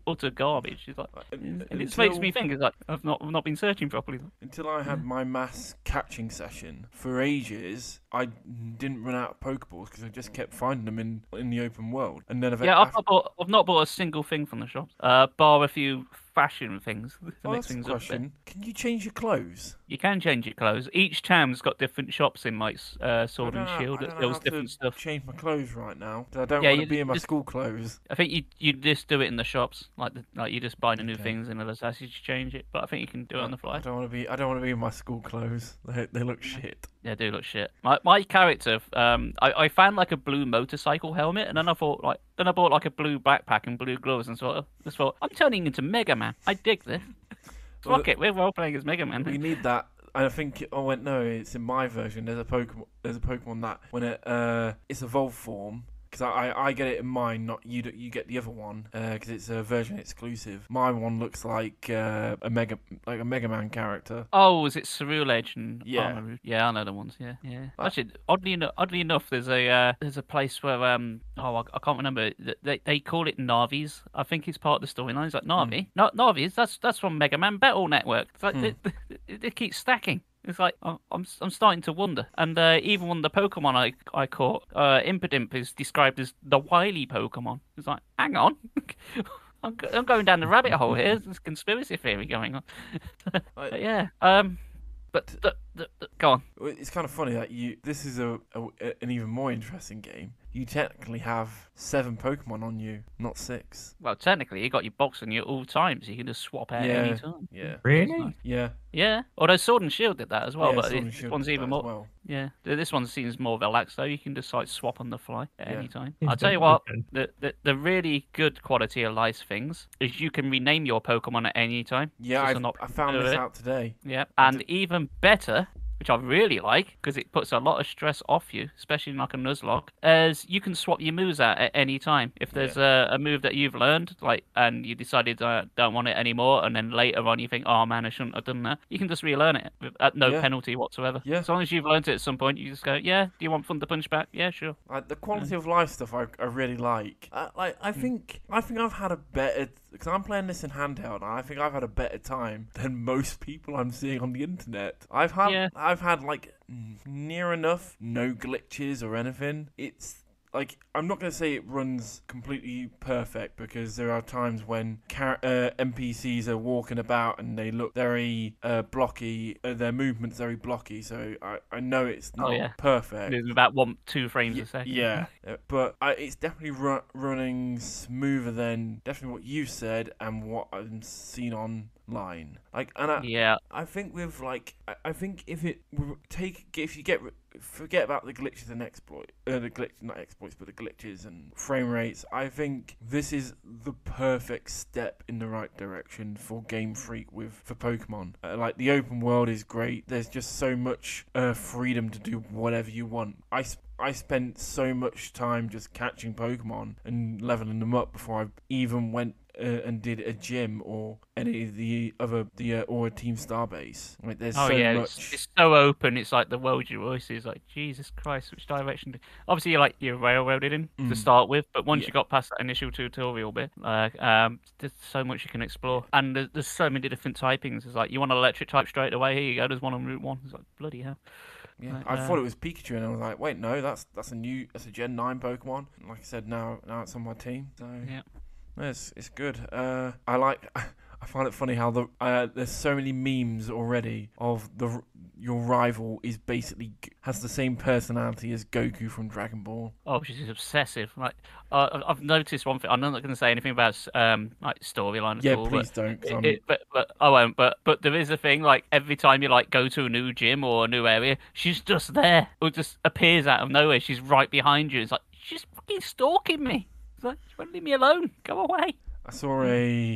utter garbage. It's like it makes me think it's like I've not been searching properly. Until I had my mass catching session for ages, I didn't run out of Pokeballs because I just kept finding them in the open world. And then I've not bought a single thing from the shops, bar a few fashion things to mix things up. Can you change your clothes? You can change your clothes. Each town's got different shops in like Sword and Shield. There was different stuff. Change my clothes right now. I don't want to be in my school clothes. I think you just do it in the shops, like you just buy the new things and it'll ask you to change it. But I think you can do it on the fly. I don't want to be in my school clothes. They look shit. Yeah, they do look shit. My character, I found like a blue motorcycle helmet, and then I bought like a blue backpack and blue gloves, and just thought I'm turning into Mega Man. I dig this. Fuck it, we're role playing as Mega Man. We need that. I think it's in my version. There's a Pokemon that when it's evolved form. Because I get it in mine, not you. You get the other one because it's a version exclusive. My one looks like a Mega Man character. Oh, is it Ceruledge and Armor? Yeah, I know the ones. Yeah. Actually, oddly enough, there's a place where I can't remember. They call it Navi's. I think it's part of the storyline. It's like Navi, not Navi's. That's from Mega Man Battle Network. It's like they keep stacking. It's like I'm starting to wonder. And even one of the Pokemon I caught, Impidimp, is described as the wily Pokemon. It's like, hang on, I'm going down the rabbit hole here. There's conspiracy theory going on. But yeah, but go on. It's kind of funny that this is an even more interesting game you technically have 7 Pokemon on you, not 6. Well, technically, you got your box on you at all times. You can just swap out any time. Yeah. Really? Yeah. Yeah. Although Sword and Shield did that as well, Yeah, but Sword and this Shield one's did even that as more. well. Yeah, this one seems more relaxed though. You can just like swap on the fly at Yeah. any time. It's I'll tell you very what, good. the really good quality of life things is you can rename your Pokemon at any time. Yeah, Just an I found of this it. out today. Yeah, I and even better, which I really like because it puts a lot of stress off you, especially in like a Nuzlocke, as you can swap your moves out at any time. If there's a move that you've learned, like, and you decided don't want it anymore, and then later on you think, oh man, I shouldn't have done that, you can just relearn it at no penalty whatsoever. Yeah. As long as you've learned it at some point, you just go, yeah, do you want Thunder Punch back? Yeah, sure. Like the quality of life stuff, I really like. I think I've had a better, because I'm playing this in handheld, and I think I've had a better time than most people I'm seeing on the internet. I've had like near enough no glitches or anything. It's like, I'm not going to say it runs completely perfect, because there are times when NPCs are walking about and they look very blocky, their movement's very blocky, so I know it's not perfect. There's about 1-2 frames a second. Yeah, but it's definitely running smoother than definitely what you said and what I've seen online. Like, and I think with like, I think if you forget about the glitches and not exploits, but the glitches and frame rates, I think this is the perfect step in the right direction for Game Freak for Pokemon. Like, the open world is great. There's just so much freedom to do whatever you want. I spent so much time just catching Pokemon and leveling them up before I even went and did a gym or any of the other or a Team Starbase. Like, there's so much. It's so open. It's like the world your voice is like, Jesus Christ, which direction? Obviously, you're railroaded in to start with, but once you got past that initial tutorial bit, there's so much you can explore, and there's so many different typings. It's like, you want an electric type straight away. Here you go. There's one on Route 1. It's like, bloody hell. Yeah, I thought it was Pikachu, and I was like, wait, no, that's a Gen 9 Pokemon. And like I said, now it's on my team. So yeah, it's good. I find it funny how there's so many memes already of your rival is basically has the same personality as Goku from Dragon Ball. Oh, she's obsessive. Like, I've noticed one thing. I'm not going to say anything about like storyline at all. Yeah, please don't. But I won't. But there is a thing. Like, every time you like go to a new gym or a new area, she's just there, or just appears out of nowhere. She's right behind you. It's like, she's fucking stalking me. It's like, she won't leave me alone. Go away. I saw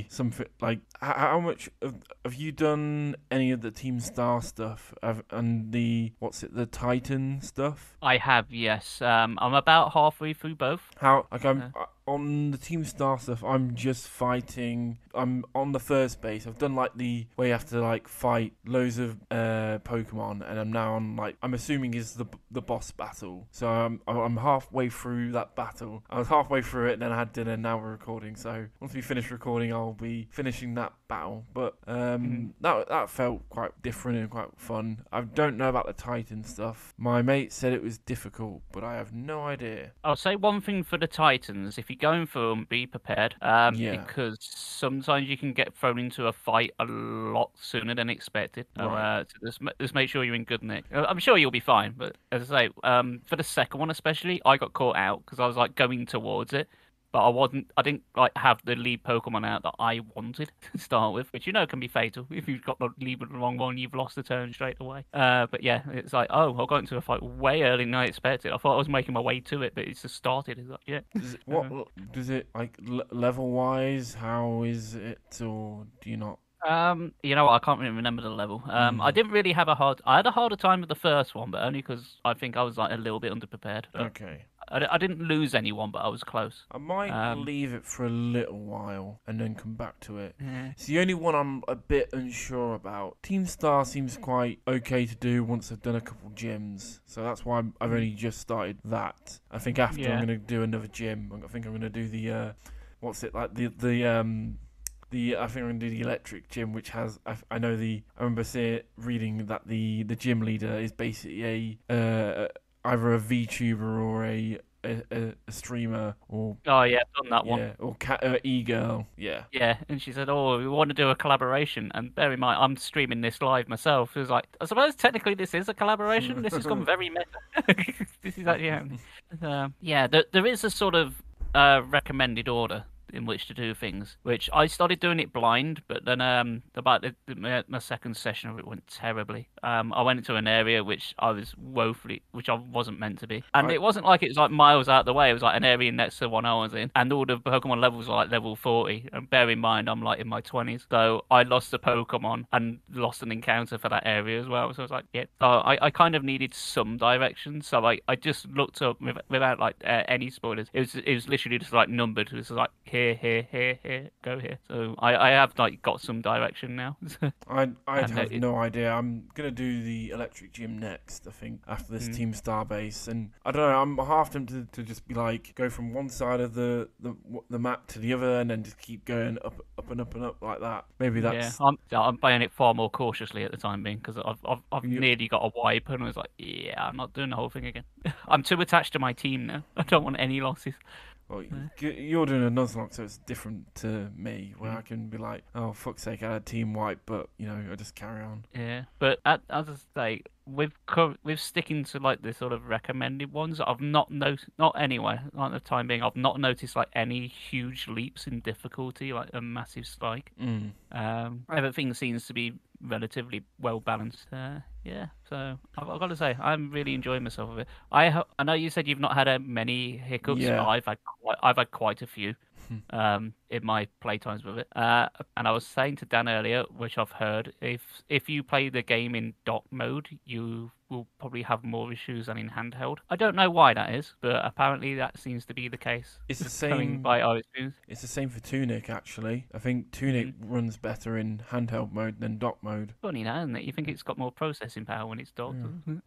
something like, how much have you done any of the Team Star stuff and the Titan stuff? I have, yes. I'm about halfway through both. I'm on the Team Star stuff. I'm just fighting. I'm on the first base. I've done like the where you have to like fight loads of Pokemon, and I'm now on like, I'm assuming is the boss battle. So I'm halfway through that battle. I was halfway through it, and then I had dinner. Now we're recording. So once we finish recording, I'll be finishing that battle. But that felt quite different and quite fun. I don't know about the Titan stuff. My mate said it was difficult, but I have no idea. I'll say one thing for the Titans: if you're going for them, be prepared. Because sometimes you can get thrown into a fight a lot sooner than expected. Right. So just make sure you're in good nick. I'm sure you'll be fine, but as I say, for the second one especially, I got caught out because I was like going towards it, but I didn't like have the lead Pokemon out that I wanted to start with, which can be fatal. If you've got the lead with the wrong one, you've lost the turn straight away. But yeah, it's like, I got into a fight way earlier than I expected. I thought I was making my way to it, but it's just started. It's like, yeah. Does it like level wise? How is it, or do you not? I can't really remember the level. I didn't really have I had a harder time with the first one, but only because I think I was like a little bit underprepared. Okay. I didn't lose anyone, but I was close. I might leave it for a little while and then come back to it. Yeah. It's the only one I'm a bit unsure about. Team Star seems quite okay to do once I've done a couple gyms, so that's why I've only just started that. I think after I'm going to do another gym. I think I'm going to do the I think I'm going to do the electric gym, which has, I remember reading that the gym leader is basically either a VTuber or a a streamer or Oh yeah, I've done that one. yeah, or e-girl. Yeah. Yeah, and she said, "Oh, we want to do a collaboration." And bear in mind, I'm streaming this live myself. It was like, I suppose technically this is a collaboration. This has gone very meta. This is actually happening. Yeah, there is a sort of recommended order in which to do things, which I started doing it blind, but then about my second session of it went terribly. I went into an area which I was which I wasn't meant to be, and it wasn't like it was like miles out the way. It was like an area next to the one I was in, and all the Pokemon levels were like level 40. And bear in mind, I'm like in my 20s, so I lost a Pokemon and lost an encounter for that area as well. So I was like, yeah, I kind of needed some direction, so I just looked up without like any spoilers. It was literally just like numbered. It was like here, go here. So I have like got some direction now. I have no idea. I'm gonna do the electric gym next, I think, after this Team Starbase, and I don't know. I'm half tempted to just be like go from one side of the map to the other, and then just keep going up and up and up like that. Maybe that's. Yeah, I'm playing it far more cautiously at the time being because I've nearly got a wipe, and I was like, yeah, I'm not doing the whole thing again. I'm too attached to my team now. I don't want any losses. Well, you're doing a Nuzlocke, so it's different to me, where I can be like, oh, fuck's sake, I had team wipe, but, I just carry on. Yeah, but as I say, with sticking to, like, the sort of recommended ones, I've not noticed, not anyway, like the time being, I've not noticed, like, any huge leaps in difficulty, like a massive spike. Everything seems to be relatively well balanced. Yeah, so I've got to say I'm really enjoying myself with it. I know you said you've not had many hiccups. Yeah. But I've had quite a few in my playtimes with it. And I was saying to Dan earlier, which I've heard, if you play the game in dock mode, you will probably have more issues than in handheld. I don't know why that is, but apparently that seems to be the case. It's the same by our experience. It's the same for Tunic, actually. I think Tunic runs better in handheld mode than dock mode. Funny now, isn't it? You think it's got more processing power when it's docked.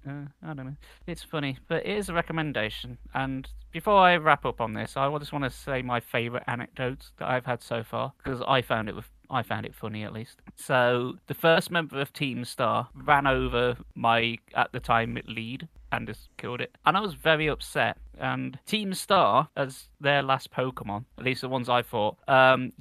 I don't know. It's funny, but it is a recommendation. And before I wrap up on this, I just want to say my favourite anecdotes that I've had so far, because I found it funny, at least. So the first member of Team Star ran over my, at the time, lead and just killed it. And I was very upset. And Team Star, as their last Pokemon, at least the ones I fought,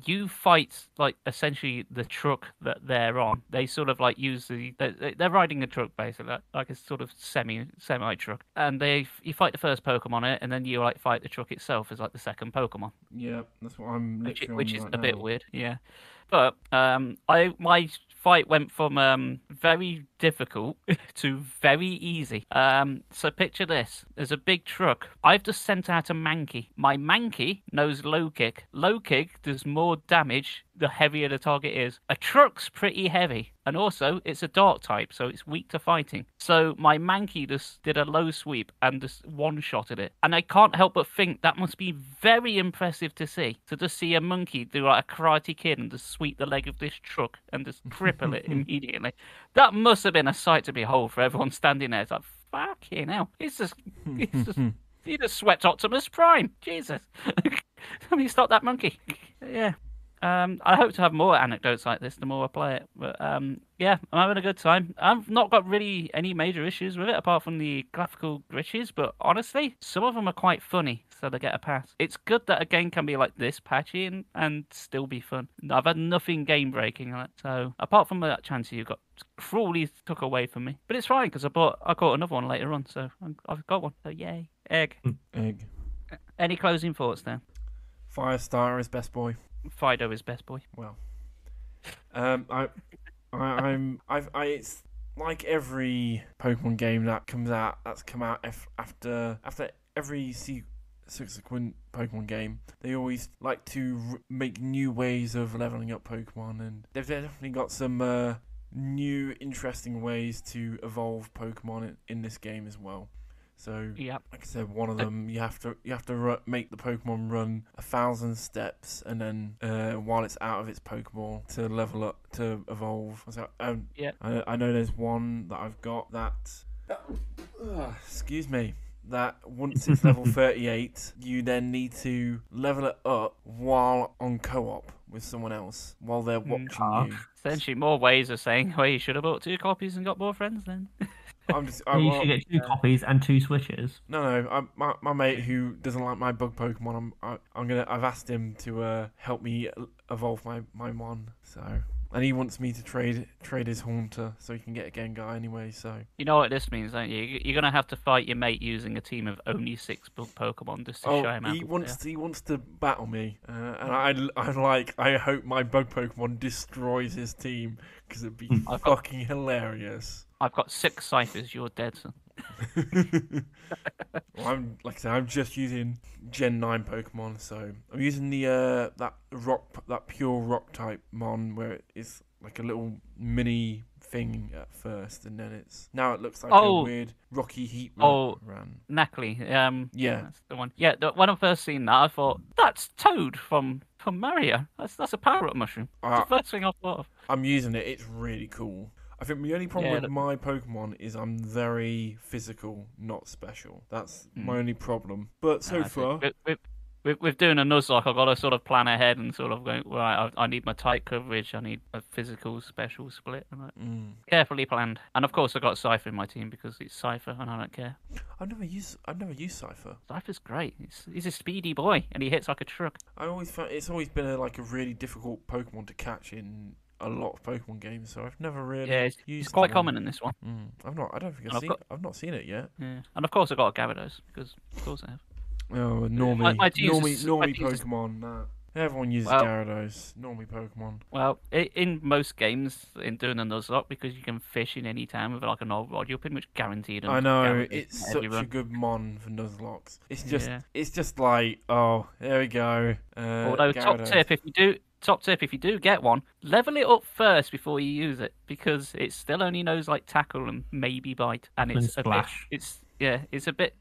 you fight, like, essentially the truck that they're on. They sort of, like, use they're riding a truck, basically, like a sort of semi-truck. And you fight the first Pokemon on it, and then you, like, fight the truck itself as, like, the second Pokemon. Yeah, that's what I'm literally Which on is right a now. bit weird, yeah. But my fight went from very difficult to very easy. So picture this. There's a big truck. I've just sent out a Mankey. My Mankey knows low kick. Low kick does more damage the heavier the target is. A truck's pretty heavy. And also, it's a dark type, so it's weak to fighting. So my Mankey just did a low sweep and just one-shotted it. And I can't help but think that must be very impressive to see. To just see a monkey do like a Karate Kid and just sweep the leg of this truck and just cripple it immediately. That must have been a sight to behold for everyone standing there. It's like, fucking hell. It's just you just swept Optimus Prime. Jesus. Somebody stop that monkey. Yeah. I hope to have more anecdotes like this the more I play it. But yeah, I'm having a good time. I've not got really any major issues with it apart from the graphical glitches, but honestly, some of them are quite funny, so they get a pass. It's good that a game can be like this patchy and still be fun. I've had nothing game breaking on it, so apart from that chance you got cruelly took away from me. But it's fine because I caught another one later on, so I've got one. So yay, egg. Any closing thoughts then? Firestarter is best boy. Fido is best boy. Well, it's like every Pokemon game that comes out. That's come out after every subsequent Pokemon game. They always like to make new ways of leveling up Pokemon, and they've definitely got some new, interesting ways to evolve Pokemon in this game as well. So, yep. Like I said, one of them you have to make the Pokemon run 1,000 steps, and then while it's out of its Pokeball to level up to evolve. So, yeah. I know there's one that I've got that. Excuse me. That once it's level 38, you then need to level it up while on co-op with someone else while they're watching you. Essentially, more ways of saying, well, you should have bought 2 copies and got more friends then. I'm just. You should get 2 copies and 2 Switches. No. My mate who doesn't like my bug Pokemon. I've asked him to help me evolve my Mon. So. And he wants me to trade his Haunter so he can get a Gengar anyway. So you know what this means, don't you? You're gonna have to fight your mate using a team of only 6 Pokemon just to show him how. He wants to battle me, and I hope my bug Pokemon destroys his team because it'd be fucking hilarious. I've got 6 Ciphers. You're dead, son. Well, I'm just using Gen 9 Pokemon, so I'm using the that pure rock type Mon where it's like a little mini thing at first, and then now it looks like a weird rocky heat run. Knackley. Yeah, that's the one. Yeah, when I first seen that, I thought that's Toad from Mario. That's a power-up mushroom. That's the first thing I thought of. I'm using it. It's really cool. I think the only problem with my Pokemon is I'm very physical, not special. That's my only problem. But so far... With doing a Nuzlocke, I've got to sort of plan ahead and sort of go, right, I need my tight coverage, I need a physical special split. Carefully planned. And of course I've got Cypher in my team because it's Cypher and I don't care. I've never used Cypher. Cypher's great. He's a speedy boy and he hits like a truck. I always found it's always been a really difficult Pokemon to catch in a lot of Pokemon games, so I've never really used it's quite common in this one. I've not seen it yet. Yeah. And of course I've got a Gyarados because of course I have. Oh, normie Pokemon. Nah. Everyone uses Gyarados. Normie Pokemon. Well, in most games, in doing a Nuzlocke, because you can fish in any town with like an old rod, you're pretty much guaranteed. I know, it's such a good Mon for Nuzlocks. It's just like, oh, there we go. Although Gyarados. Top tip, if you do get one, level it up first before you use it, because it still only knows like tackle and maybe bite, and it's splash. It's a bit,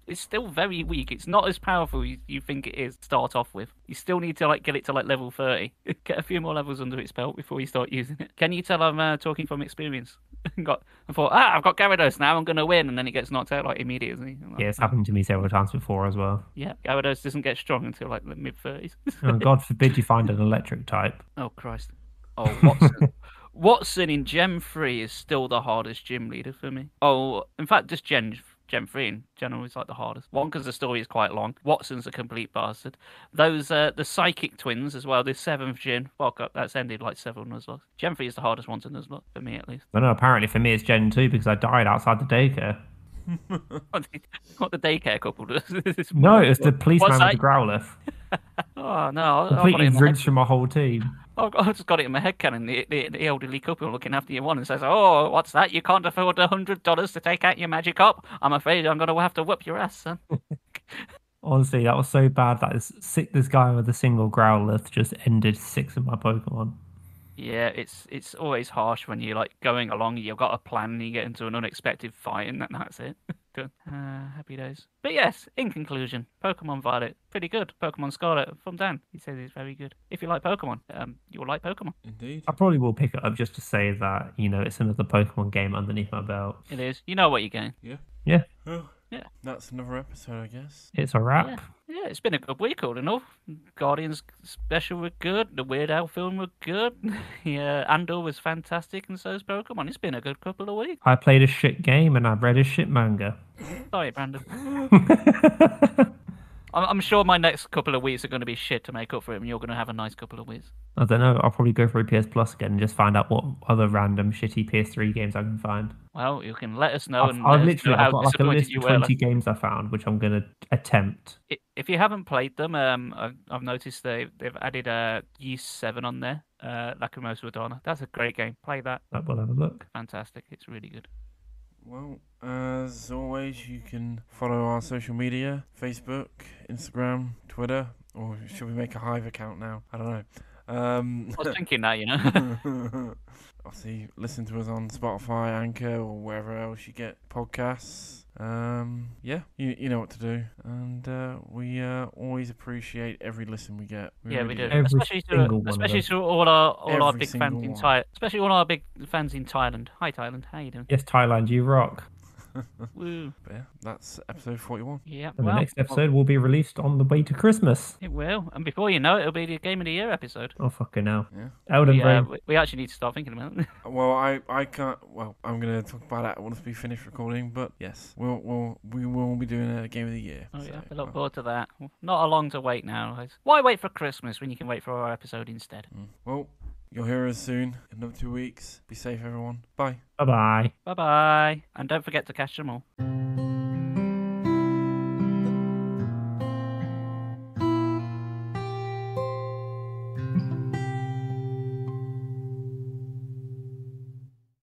it's still very weak. It's not as powerful as you think it is to start off with. You still need to get it to level 30. Get a few more levels under its belt before you start using it. Can you tell I'm talking from experience? I thought, I've got Gyarados now, I'm going to win, and then it gets knocked out immediately. Yeah, it's happened to me several times before as well. Yeah, Gyarados doesn't get strong until the mid-30s. Oh, God forbid you find an electric type. Oh, Christ. Oh, Watson. Watson in Gen 3 is still the hardest gym leader for me. Oh, in fact, just Gen 3 in general is the hardest. One, because the story is quite long. Watson's a complete bastard. Those, the Psychic Twins as well, the 7th Gen. Fuck up, that's ended several Nuzlocke. Gen 3 is the hardest one to Nuzlocke, for me at least. I know, apparently for me it's Gen 2 because I died outside the daycare. What the daycare couple does. No, it was the policeman with the Growlithe. Oh, no. Completely rinsed from my whole team. I just got it in my head, Canon. The elderly couple looking after your one and says, "Oh, what's that? You can't afford $100 to take out your Magikarp? I'm afraid I'm going to have to whoop your ass, son." Honestly, that was so bad that this guy with a single Growlithe just ended 6 of my Pokemon. Yeah, it's always harsh when you're going along, you've got a plan, and you get into an unexpected fight, and that's it. Good. Happy days. But yes, in conclusion, Pokemon Violet, pretty good. Pokemon Scarlet from Dan, he says it's very good. If you like Pokemon, you'll like Pokemon. Indeed. I probably will pick it up just to say that, it's another Pokemon game underneath my belt. It is. You know what you're getting. Yeah. Yeah. Oh, yeah. That's another episode, I guess. It's a wrap. Yeah, it's been a good week, all in all. Guardians special were good. The Weird Al film were good. Yeah, Andor was fantastic, and so is Pokemon. It's been a good couple of weeks. I played a shit game, and I read a shit manga. Sorry, Brandon. I'm sure my next couple of weeks are going to be shit to make up for it, and you're going to have a nice couple of weeks. I don't know. I'll probably go through PS Plus again and just find out what other random shitty PS3 games I can find. Well, you can let us know. I've got a list of 20 games I found, which I'm going to attempt. If you haven't played them, I've noticed they've added Yeast 7 on there, Lacrimosa Madonna. That's a great game. Play that. I will have a look. Fantastic. It's really good. Well, as always, you can follow our social media, Facebook, Instagram, Twitter, or should we make a Hive account now? I don't know. I was thinking that, Obviously, listen to us on Spotify, Anchor, or wherever else you get podcasts. Yeah, you know what to do, and we always appreciate every listen we get. We do, especially to all our big fans in Thailand. Especially all our big fans in Thailand. Hi, Thailand. How you doing? Yes, Thailand, you rock. Woo. But yeah, that's episode 41. Yeah. And well, the next episode will be released on the way to Christmas. it will. And before you know it, it'll be the Game of the Year episode. Oh, fucking hell. Yeah. Elden Ring. We actually need to start thinking about it. Well, I can't. Well, I'm gonna talk about that once we finish recording. But yes, we will be doing a game of the year. Oh, so, yeah. I look forward to that. Not a long to wait now. Why wait for Christmas when you can wait for our episode instead? Well, you'll hear us soon. In another 2 weeks. Be safe, everyone. Bye. Bye-bye. Bye-bye. And don't forget to catch them all.